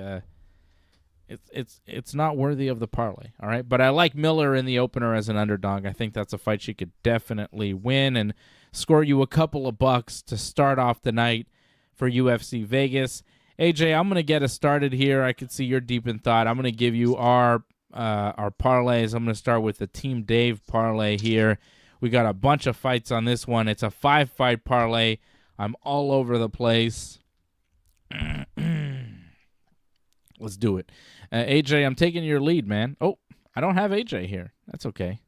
it's not worthy of the parlay, all right? But I like Miller in the opener as an underdog. I think that's a fight she could definitely win and score you a couple of bucks to start off the night for UFC Vegas. AJ, I'm going to get us started here. I can see you're deep in thought. I'm going to give you our parlays. I'm going to start with the Team Dave parlay here. We got a bunch of fights on this one. It's a 5-fight parlay. I'm all over the place. Let's do it. AJ, I'm taking your lead, man. Oh, I don't have AJ here. That's okay.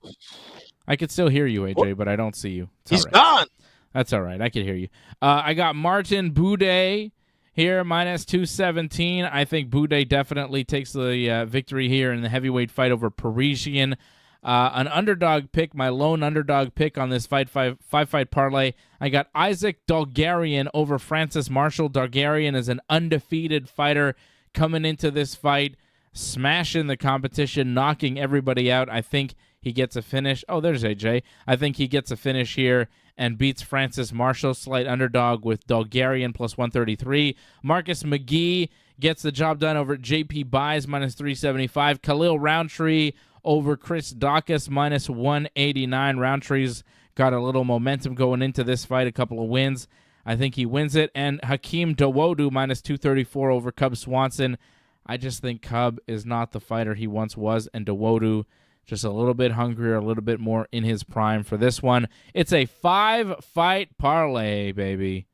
I can still hear you, AJ, but I don't see you. He's gone. That's all right. I can hear you. I got Martin Boudet here, minus 217. I think Boudet definitely takes the victory here in the heavyweight fight over Parisian. An underdog pick, my lone underdog pick on this five-fight parlay. I got Isaac Dalgarian over Francis Marshall. Dalgarian is an undefeated fighter coming into this fight, smashing the competition, knocking everybody out. I think he gets a finish. Oh, there's AJ. I think he gets a finish here and beats Francis Marshall, slight underdog with Dalgarian plus 133. Marcus McGee gets the job done over JP Buys minus 375. Khalil Roundtree over Chris Dawkins minus 189. Roundtree's got a little momentum going into this fight, a couple of wins. I think he wins it. And Hakeem Dawodu minus 234 over Cub Swanson. I just think Cub is not the fighter he once was, and Dawodu just a little bit hungrier, a little bit more in his prime for this one. It's a 5-fight parlay, baby.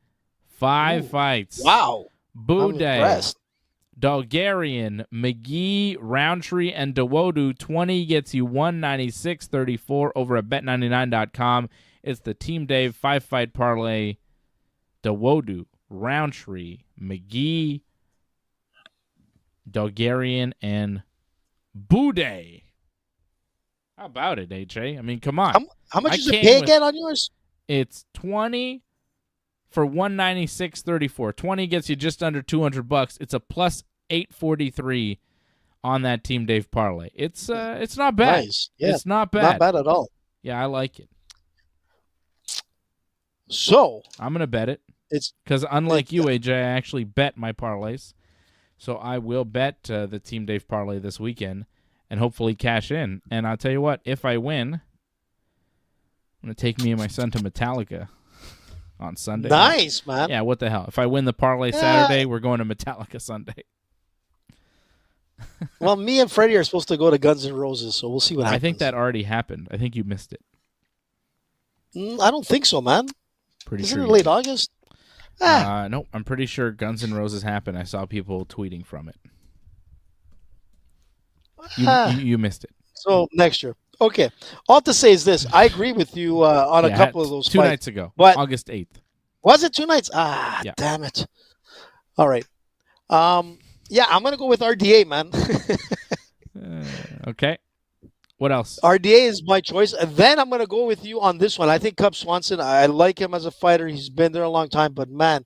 5 fights. Wow. Boudet, Dalgarian, McGee, Roundtree, and Dawodu. 20 gets you 196.34 over at bet99.com. It's the Team Dave 5-fight parlay. Dawodu, Roundtree, McGee, Dalgarian, and Boudet. How about it, AJ? I mean, come on. How much is it pay again on yours? It's 20 for 196.34. 20 gets you just under $200. It's a plus 843 on that Team Dave parlay. It's not bad. Nice. Yeah, it's not bad. Not bad at all. Yeah, I like it. So I'm gonna bet it. It's because unlike you, AJ, I actually bet my parlays. So I will bet the Team Dave parlay this weekend and hopefully cash in. And I'll tell you what, if I win, I'm going to take me and my son to Metallica on Sunday. Nice, man. Yeah, what the hell? If I win the parlay Saturday, we're going to Metallica Sunday. Well, me and Freddie are supposed to go to Guns N' Roses, so we'll see what happens. I think that already happened. I think you missed it. I don't think so, man. Isn't it late August? No, I'm pretty sure Guns N' Roses happened. I saw people tweeting from it. You missed it. So next year. Okay. All to say is this. I agree with you on a couple of those two fights. Nights ago. But August 8th. Was it 2 nights? Yeah. Damn it. All right. Yeah, I'm going to go with RDA, man. Okay. What else? RDA is my choice. And then I'm going to go with you on this one. I think Cub Swanson, I like him as a fighter. He's been there a long time. But, man,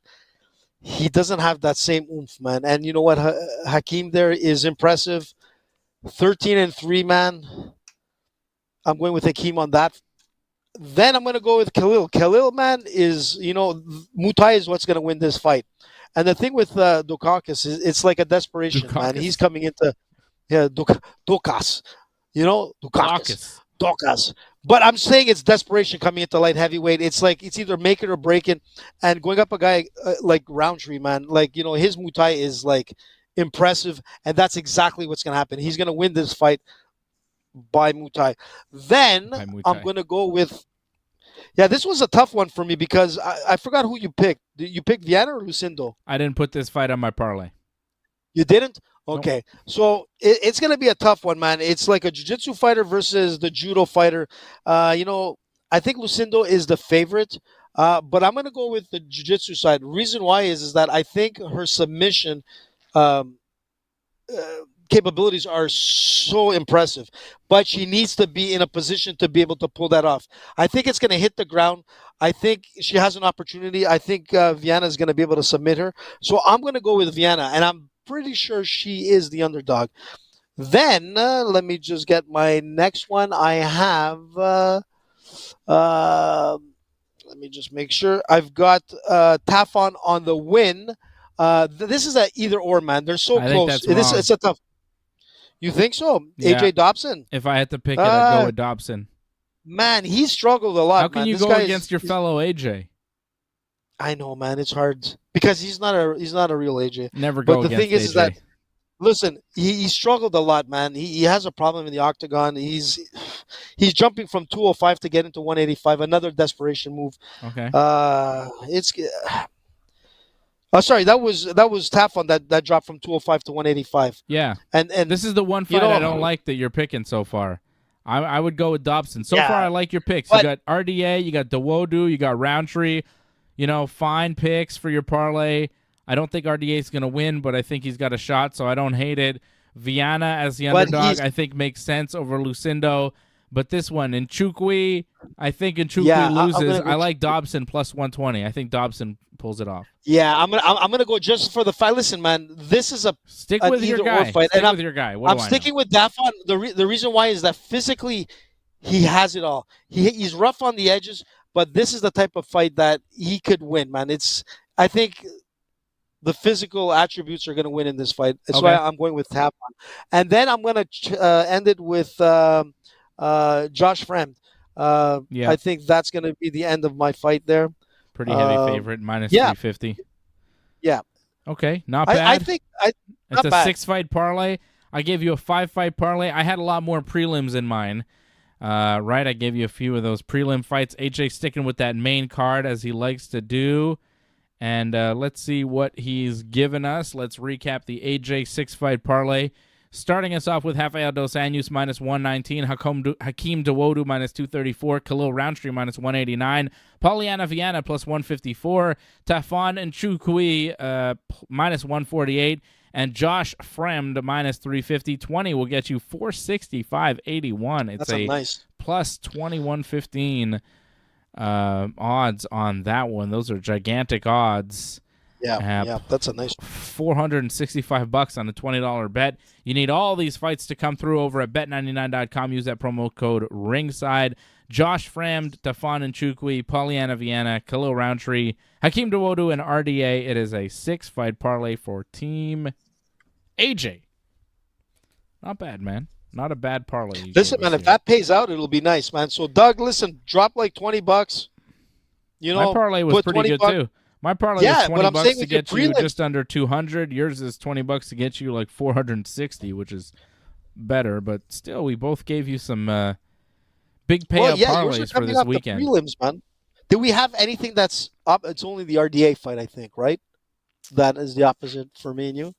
he doesn't have that same oomph, man. And you know what? Hakeem there is impressive. 13-3, man. I'm going with Hakeem on that. Then I'm going to go with Khalil. Khalil, man, is, Muay Thai is what's going to win this fight. And the thing with Dukakis is it's like a desperation, man. He's coming into Dukas. Dukakis. But I'm saying it's desperation coming into light heavyweight. It's like it's either make it or break it. And going up a guy like Roundtree, man, his Muay Thai is like impressive, and that's exactly what's going to happen. He's going to win this fight by Muay Thai. Then I'm going to go with this was a tough one for me because I forgot who you picked. Did you pick Viana or Lucindo? I didn't put this fight on my parlay. You didn't? Okay. Nope. So it's going to be a tough one, man. It's like a jiu-jitsu fighter versus the judo fighter. I think Lucindo is the favorite, but I'm going to go with the jiu-jitsu side. Reason why is that I think her submission can capabilities are so impressive, but she needs to be in a position to be able to pull that off. I think it's going to hit the ground. I think she has an opportunity. I think Viana is going to be able to submit her. So I'm going to go with Viana, and I'm pretty sure she is the underdog. Then let me just get my next one. I have. Let me just make sure. I've got Tafon on the win. This is a either or, man. They're so I think close. that's It is. wrong. It's a tough. You think so? Yeah. AJ Dobson. If I had to pick it, I'd go with Dobson. Man, he struggled a lot. How can man. you This go guy against your fellow AJ? I know, man. It's hard because he's not a real AJ. Never go But the against thing is AJ. that listen, he struggled a lot, man. He has a problem in the octagon. He's jumping from 205 to get into 185. Another desperation move. Okay. It's. Oh, sorry, that was Tafon that dropped from 205 to 185. Yeah. And This is the one fight I don't like that you're picking so far. I would go with Dobson. So far, I like your picks. You got RDA, you got Dawodu, you got Roundtree. Fine picks for your parlay. I don't think RDA is going to win, but I think he's got a shot, so I don't hate it. Viana as the underdog, I think makes sense over Lucindo. But this one, Nchukwi, I think Nchukwi loses. I like Dobson plus 120. I think Dobson pulls it off. Yeah, I'm gonna go just for the fight. Listen, man, this is stick with your guy. Fight. Stick with your guy. I'm sticking with Dafon. The reason why is that physically he has it all. He's rough on the edges, but this is the type of fight that he could win, man. I think the physical attributes are going to win in this fight. That's why I'm going with Tafon. And then I'm going to end it with Josh Fremd. I think that's going to be the end of my fight there. Pretty heavy favorite, minus 350. Yeah. Okay, not bad. I think it's a 6-fight parlay. I gave you a 5-fight parlay. I had a lot more prelims in mine. Right, I gave you a few of those prelim fights. AJ sticking with that main card as he likes to do. And let's see what he's given us. Let's recap the AJ 6-fight parlay. Starting us off with Rafael dos Anjos minus 119, Hakeem Dawodu minus 234, Khalil Roundtree minus 189, Polyana Viana plus 154, Tafon Nchukwi minus 148, and Josh Fremd minus 350. 20 will get you 465.81. It's nice plus 2115 odds on that one. Those are gigantic odds. Yeah, that's a nice $465 on a $20 bet. You need all these fights to come through over at bet99.com. Use that promo code ringside. Josh Fremd, Tafon Nchukwi, Polyana Viana, Khalil Roundtree, Hakeem Dawodu, and RDA. It is a 6-fight parlay for Team AJ. Not bad, man. Not a bad parlay. Listen, man, if that pays out, it'll be nice, man. So, Doug, listen, drop like $20. My parlay was pretty good, too. My parlay was $20 to get you just under 200. Yours is $20 to get you like 460, which is better. But still, we both gave you some big payout parlays for this weekend. The prelims, man. Do we have anything that's up? It's only the RDA fight, I think, right? That is the opposite for me and you.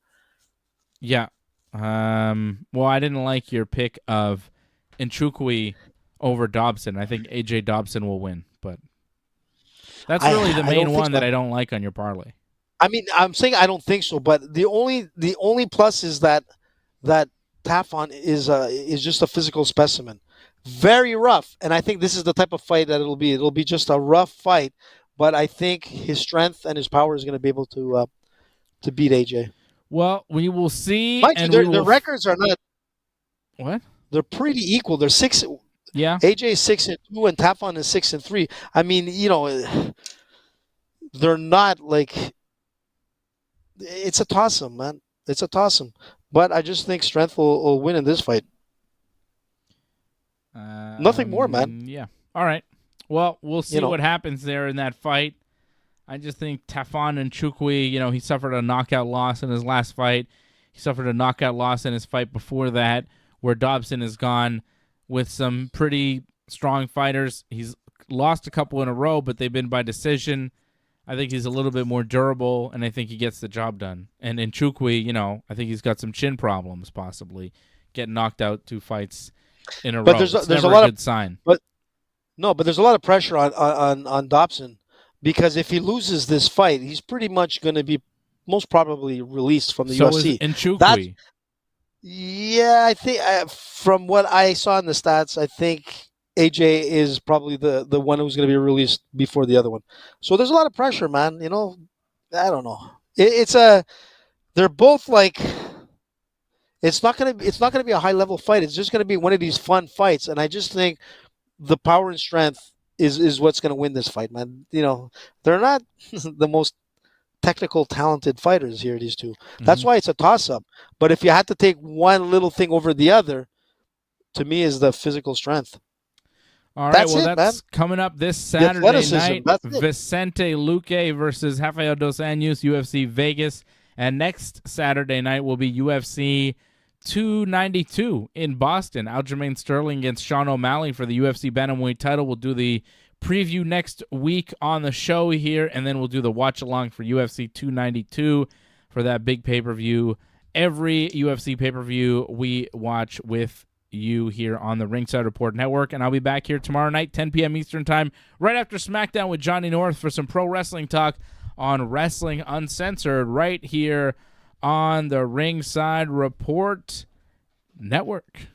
Yeah. Well, I didn't like your pick of Nchukwi over Dobson. I think AJ Dobson will win, but. That's really the main one that I don't like on your parlay. I mean, I'm saying I don't think so, but the only plus is that Tafon is just a physical specimen, very rough, and I think this is the type of fight that it'll be. It'll be just a rough fight, but I think his strength and his power is going to be able to beat AJ. Well, we will see. Their records are not. What? They're pretty equal. They're 6. Yeah, AJ is 6-2 and Tafon is 6-3. I mean, they're not like. It's a toss-up, man. It's a toss-up. But I just think strength will win in this fight. Nothing more, man. Yeah. All right. Well, we'll see what happens there in that fight. I just think Tafon Nchukwi, he suffered a knockout loss in his last fight. He suffered a knockout loss in his fight before that, where Dobson has gone with some pretty strong fighters. He's lost a couple in a row, but they've been by decision. I think he's a little bit more durable, and I think he gets the job done. And Nchukwi, I think he's got some chin problems, possibly. Getting knocked out 2 fights in a row. There's never a lot good sign. But there's a lot of pressure on Dobson, because if he loses this fight, he's pretty much going to be most probably released from the UFC. So is Nchukwi. Yeah, I think from what I saw in the stats, I think AJ is probably the one who's going to be released before the other one. So there's a lot of pressure, man. I don't know. It's a they're both like it's not gonna be a high level fight. It's just gonna be one of these fun fights, and I just think the power and strength is what's gonna win this fight, man. They're not the most technical, talented fighters here. These two. That's Mhm. why it's a toss up. But if you had to take one little thing over the other, to me is the physical strength. All right, That's well, it, man. that's coming up this The Saturday athleticism. night. That's it. Vicente Luque versus Rafael dos Anjos, UFC Vegas. And next Saturday night will be UFC 292 in Boston. Aljamain Sterling against Sean O'Malley for the UFC Bantamweight title. We'll do the preview next week on the show here, and then we'll do the watch-along for UFC 292 for that big pay-per-view. Every UFC pay-per-view we watch with you here on the Ringside Report Network, and I'll be back here tomorrow night, 10 p.m. Eastern Time, right after SmackDown with Johnny North for some pro wrestling talk on Wrestling Uncensored right here on the Ringside Report Network.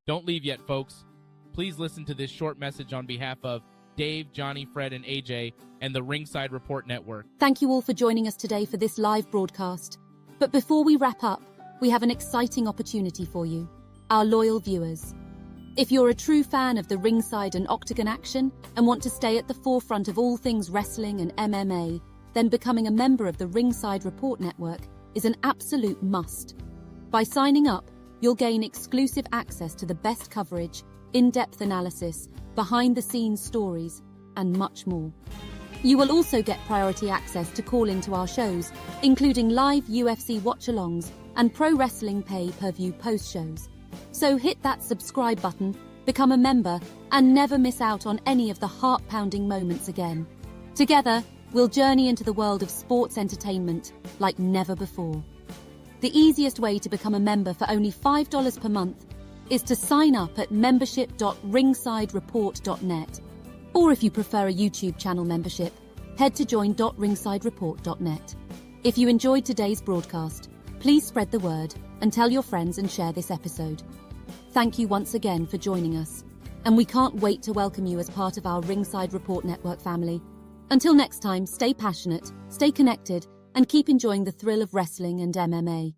Don't leave yet, folks. Please listen to this short message on behalf of Dave, Johnny, Fred, and AJ and the Ringside Report Network. Thank you all for joining us today for this live broadcast. But before we wrap up, we have an exciting opportunity for you, our loyal viewers. If you're a true fan of the ringside and octagon action and want to stay at the forefront of all things wrestling and MMA, then becoming a member of the Ringside Report Network is an absolute must. By signing up, you'll gain exclusive access to the best coverage, in-depth analysis, behind-the-scenes stories, and much more. You will also get priority access to call into our shows, including live UFC watch-alongs and pro wrestling pay-per-view post-shows. So hit that subscribe button, become a member, and never miss out on any of the heart-pounding moments again. Together, we'll journey into the world of sports entertainment like never before. The easiest way to become a member for only $5 per month is to sign up at membership.ringsidereport.net. Or if you prefer a YouTube channel membership, head to join.ringsidereport.net. If you enjoyed today's broadcast, please spread the word and tell your friends and share this episode. Thank you once again for joining us, and we can't wait to welcome you as part of our Ringside Report Network family. Until next time, stay passionate, stay connected, and keep enjoying the thrill of wrestling and MMA.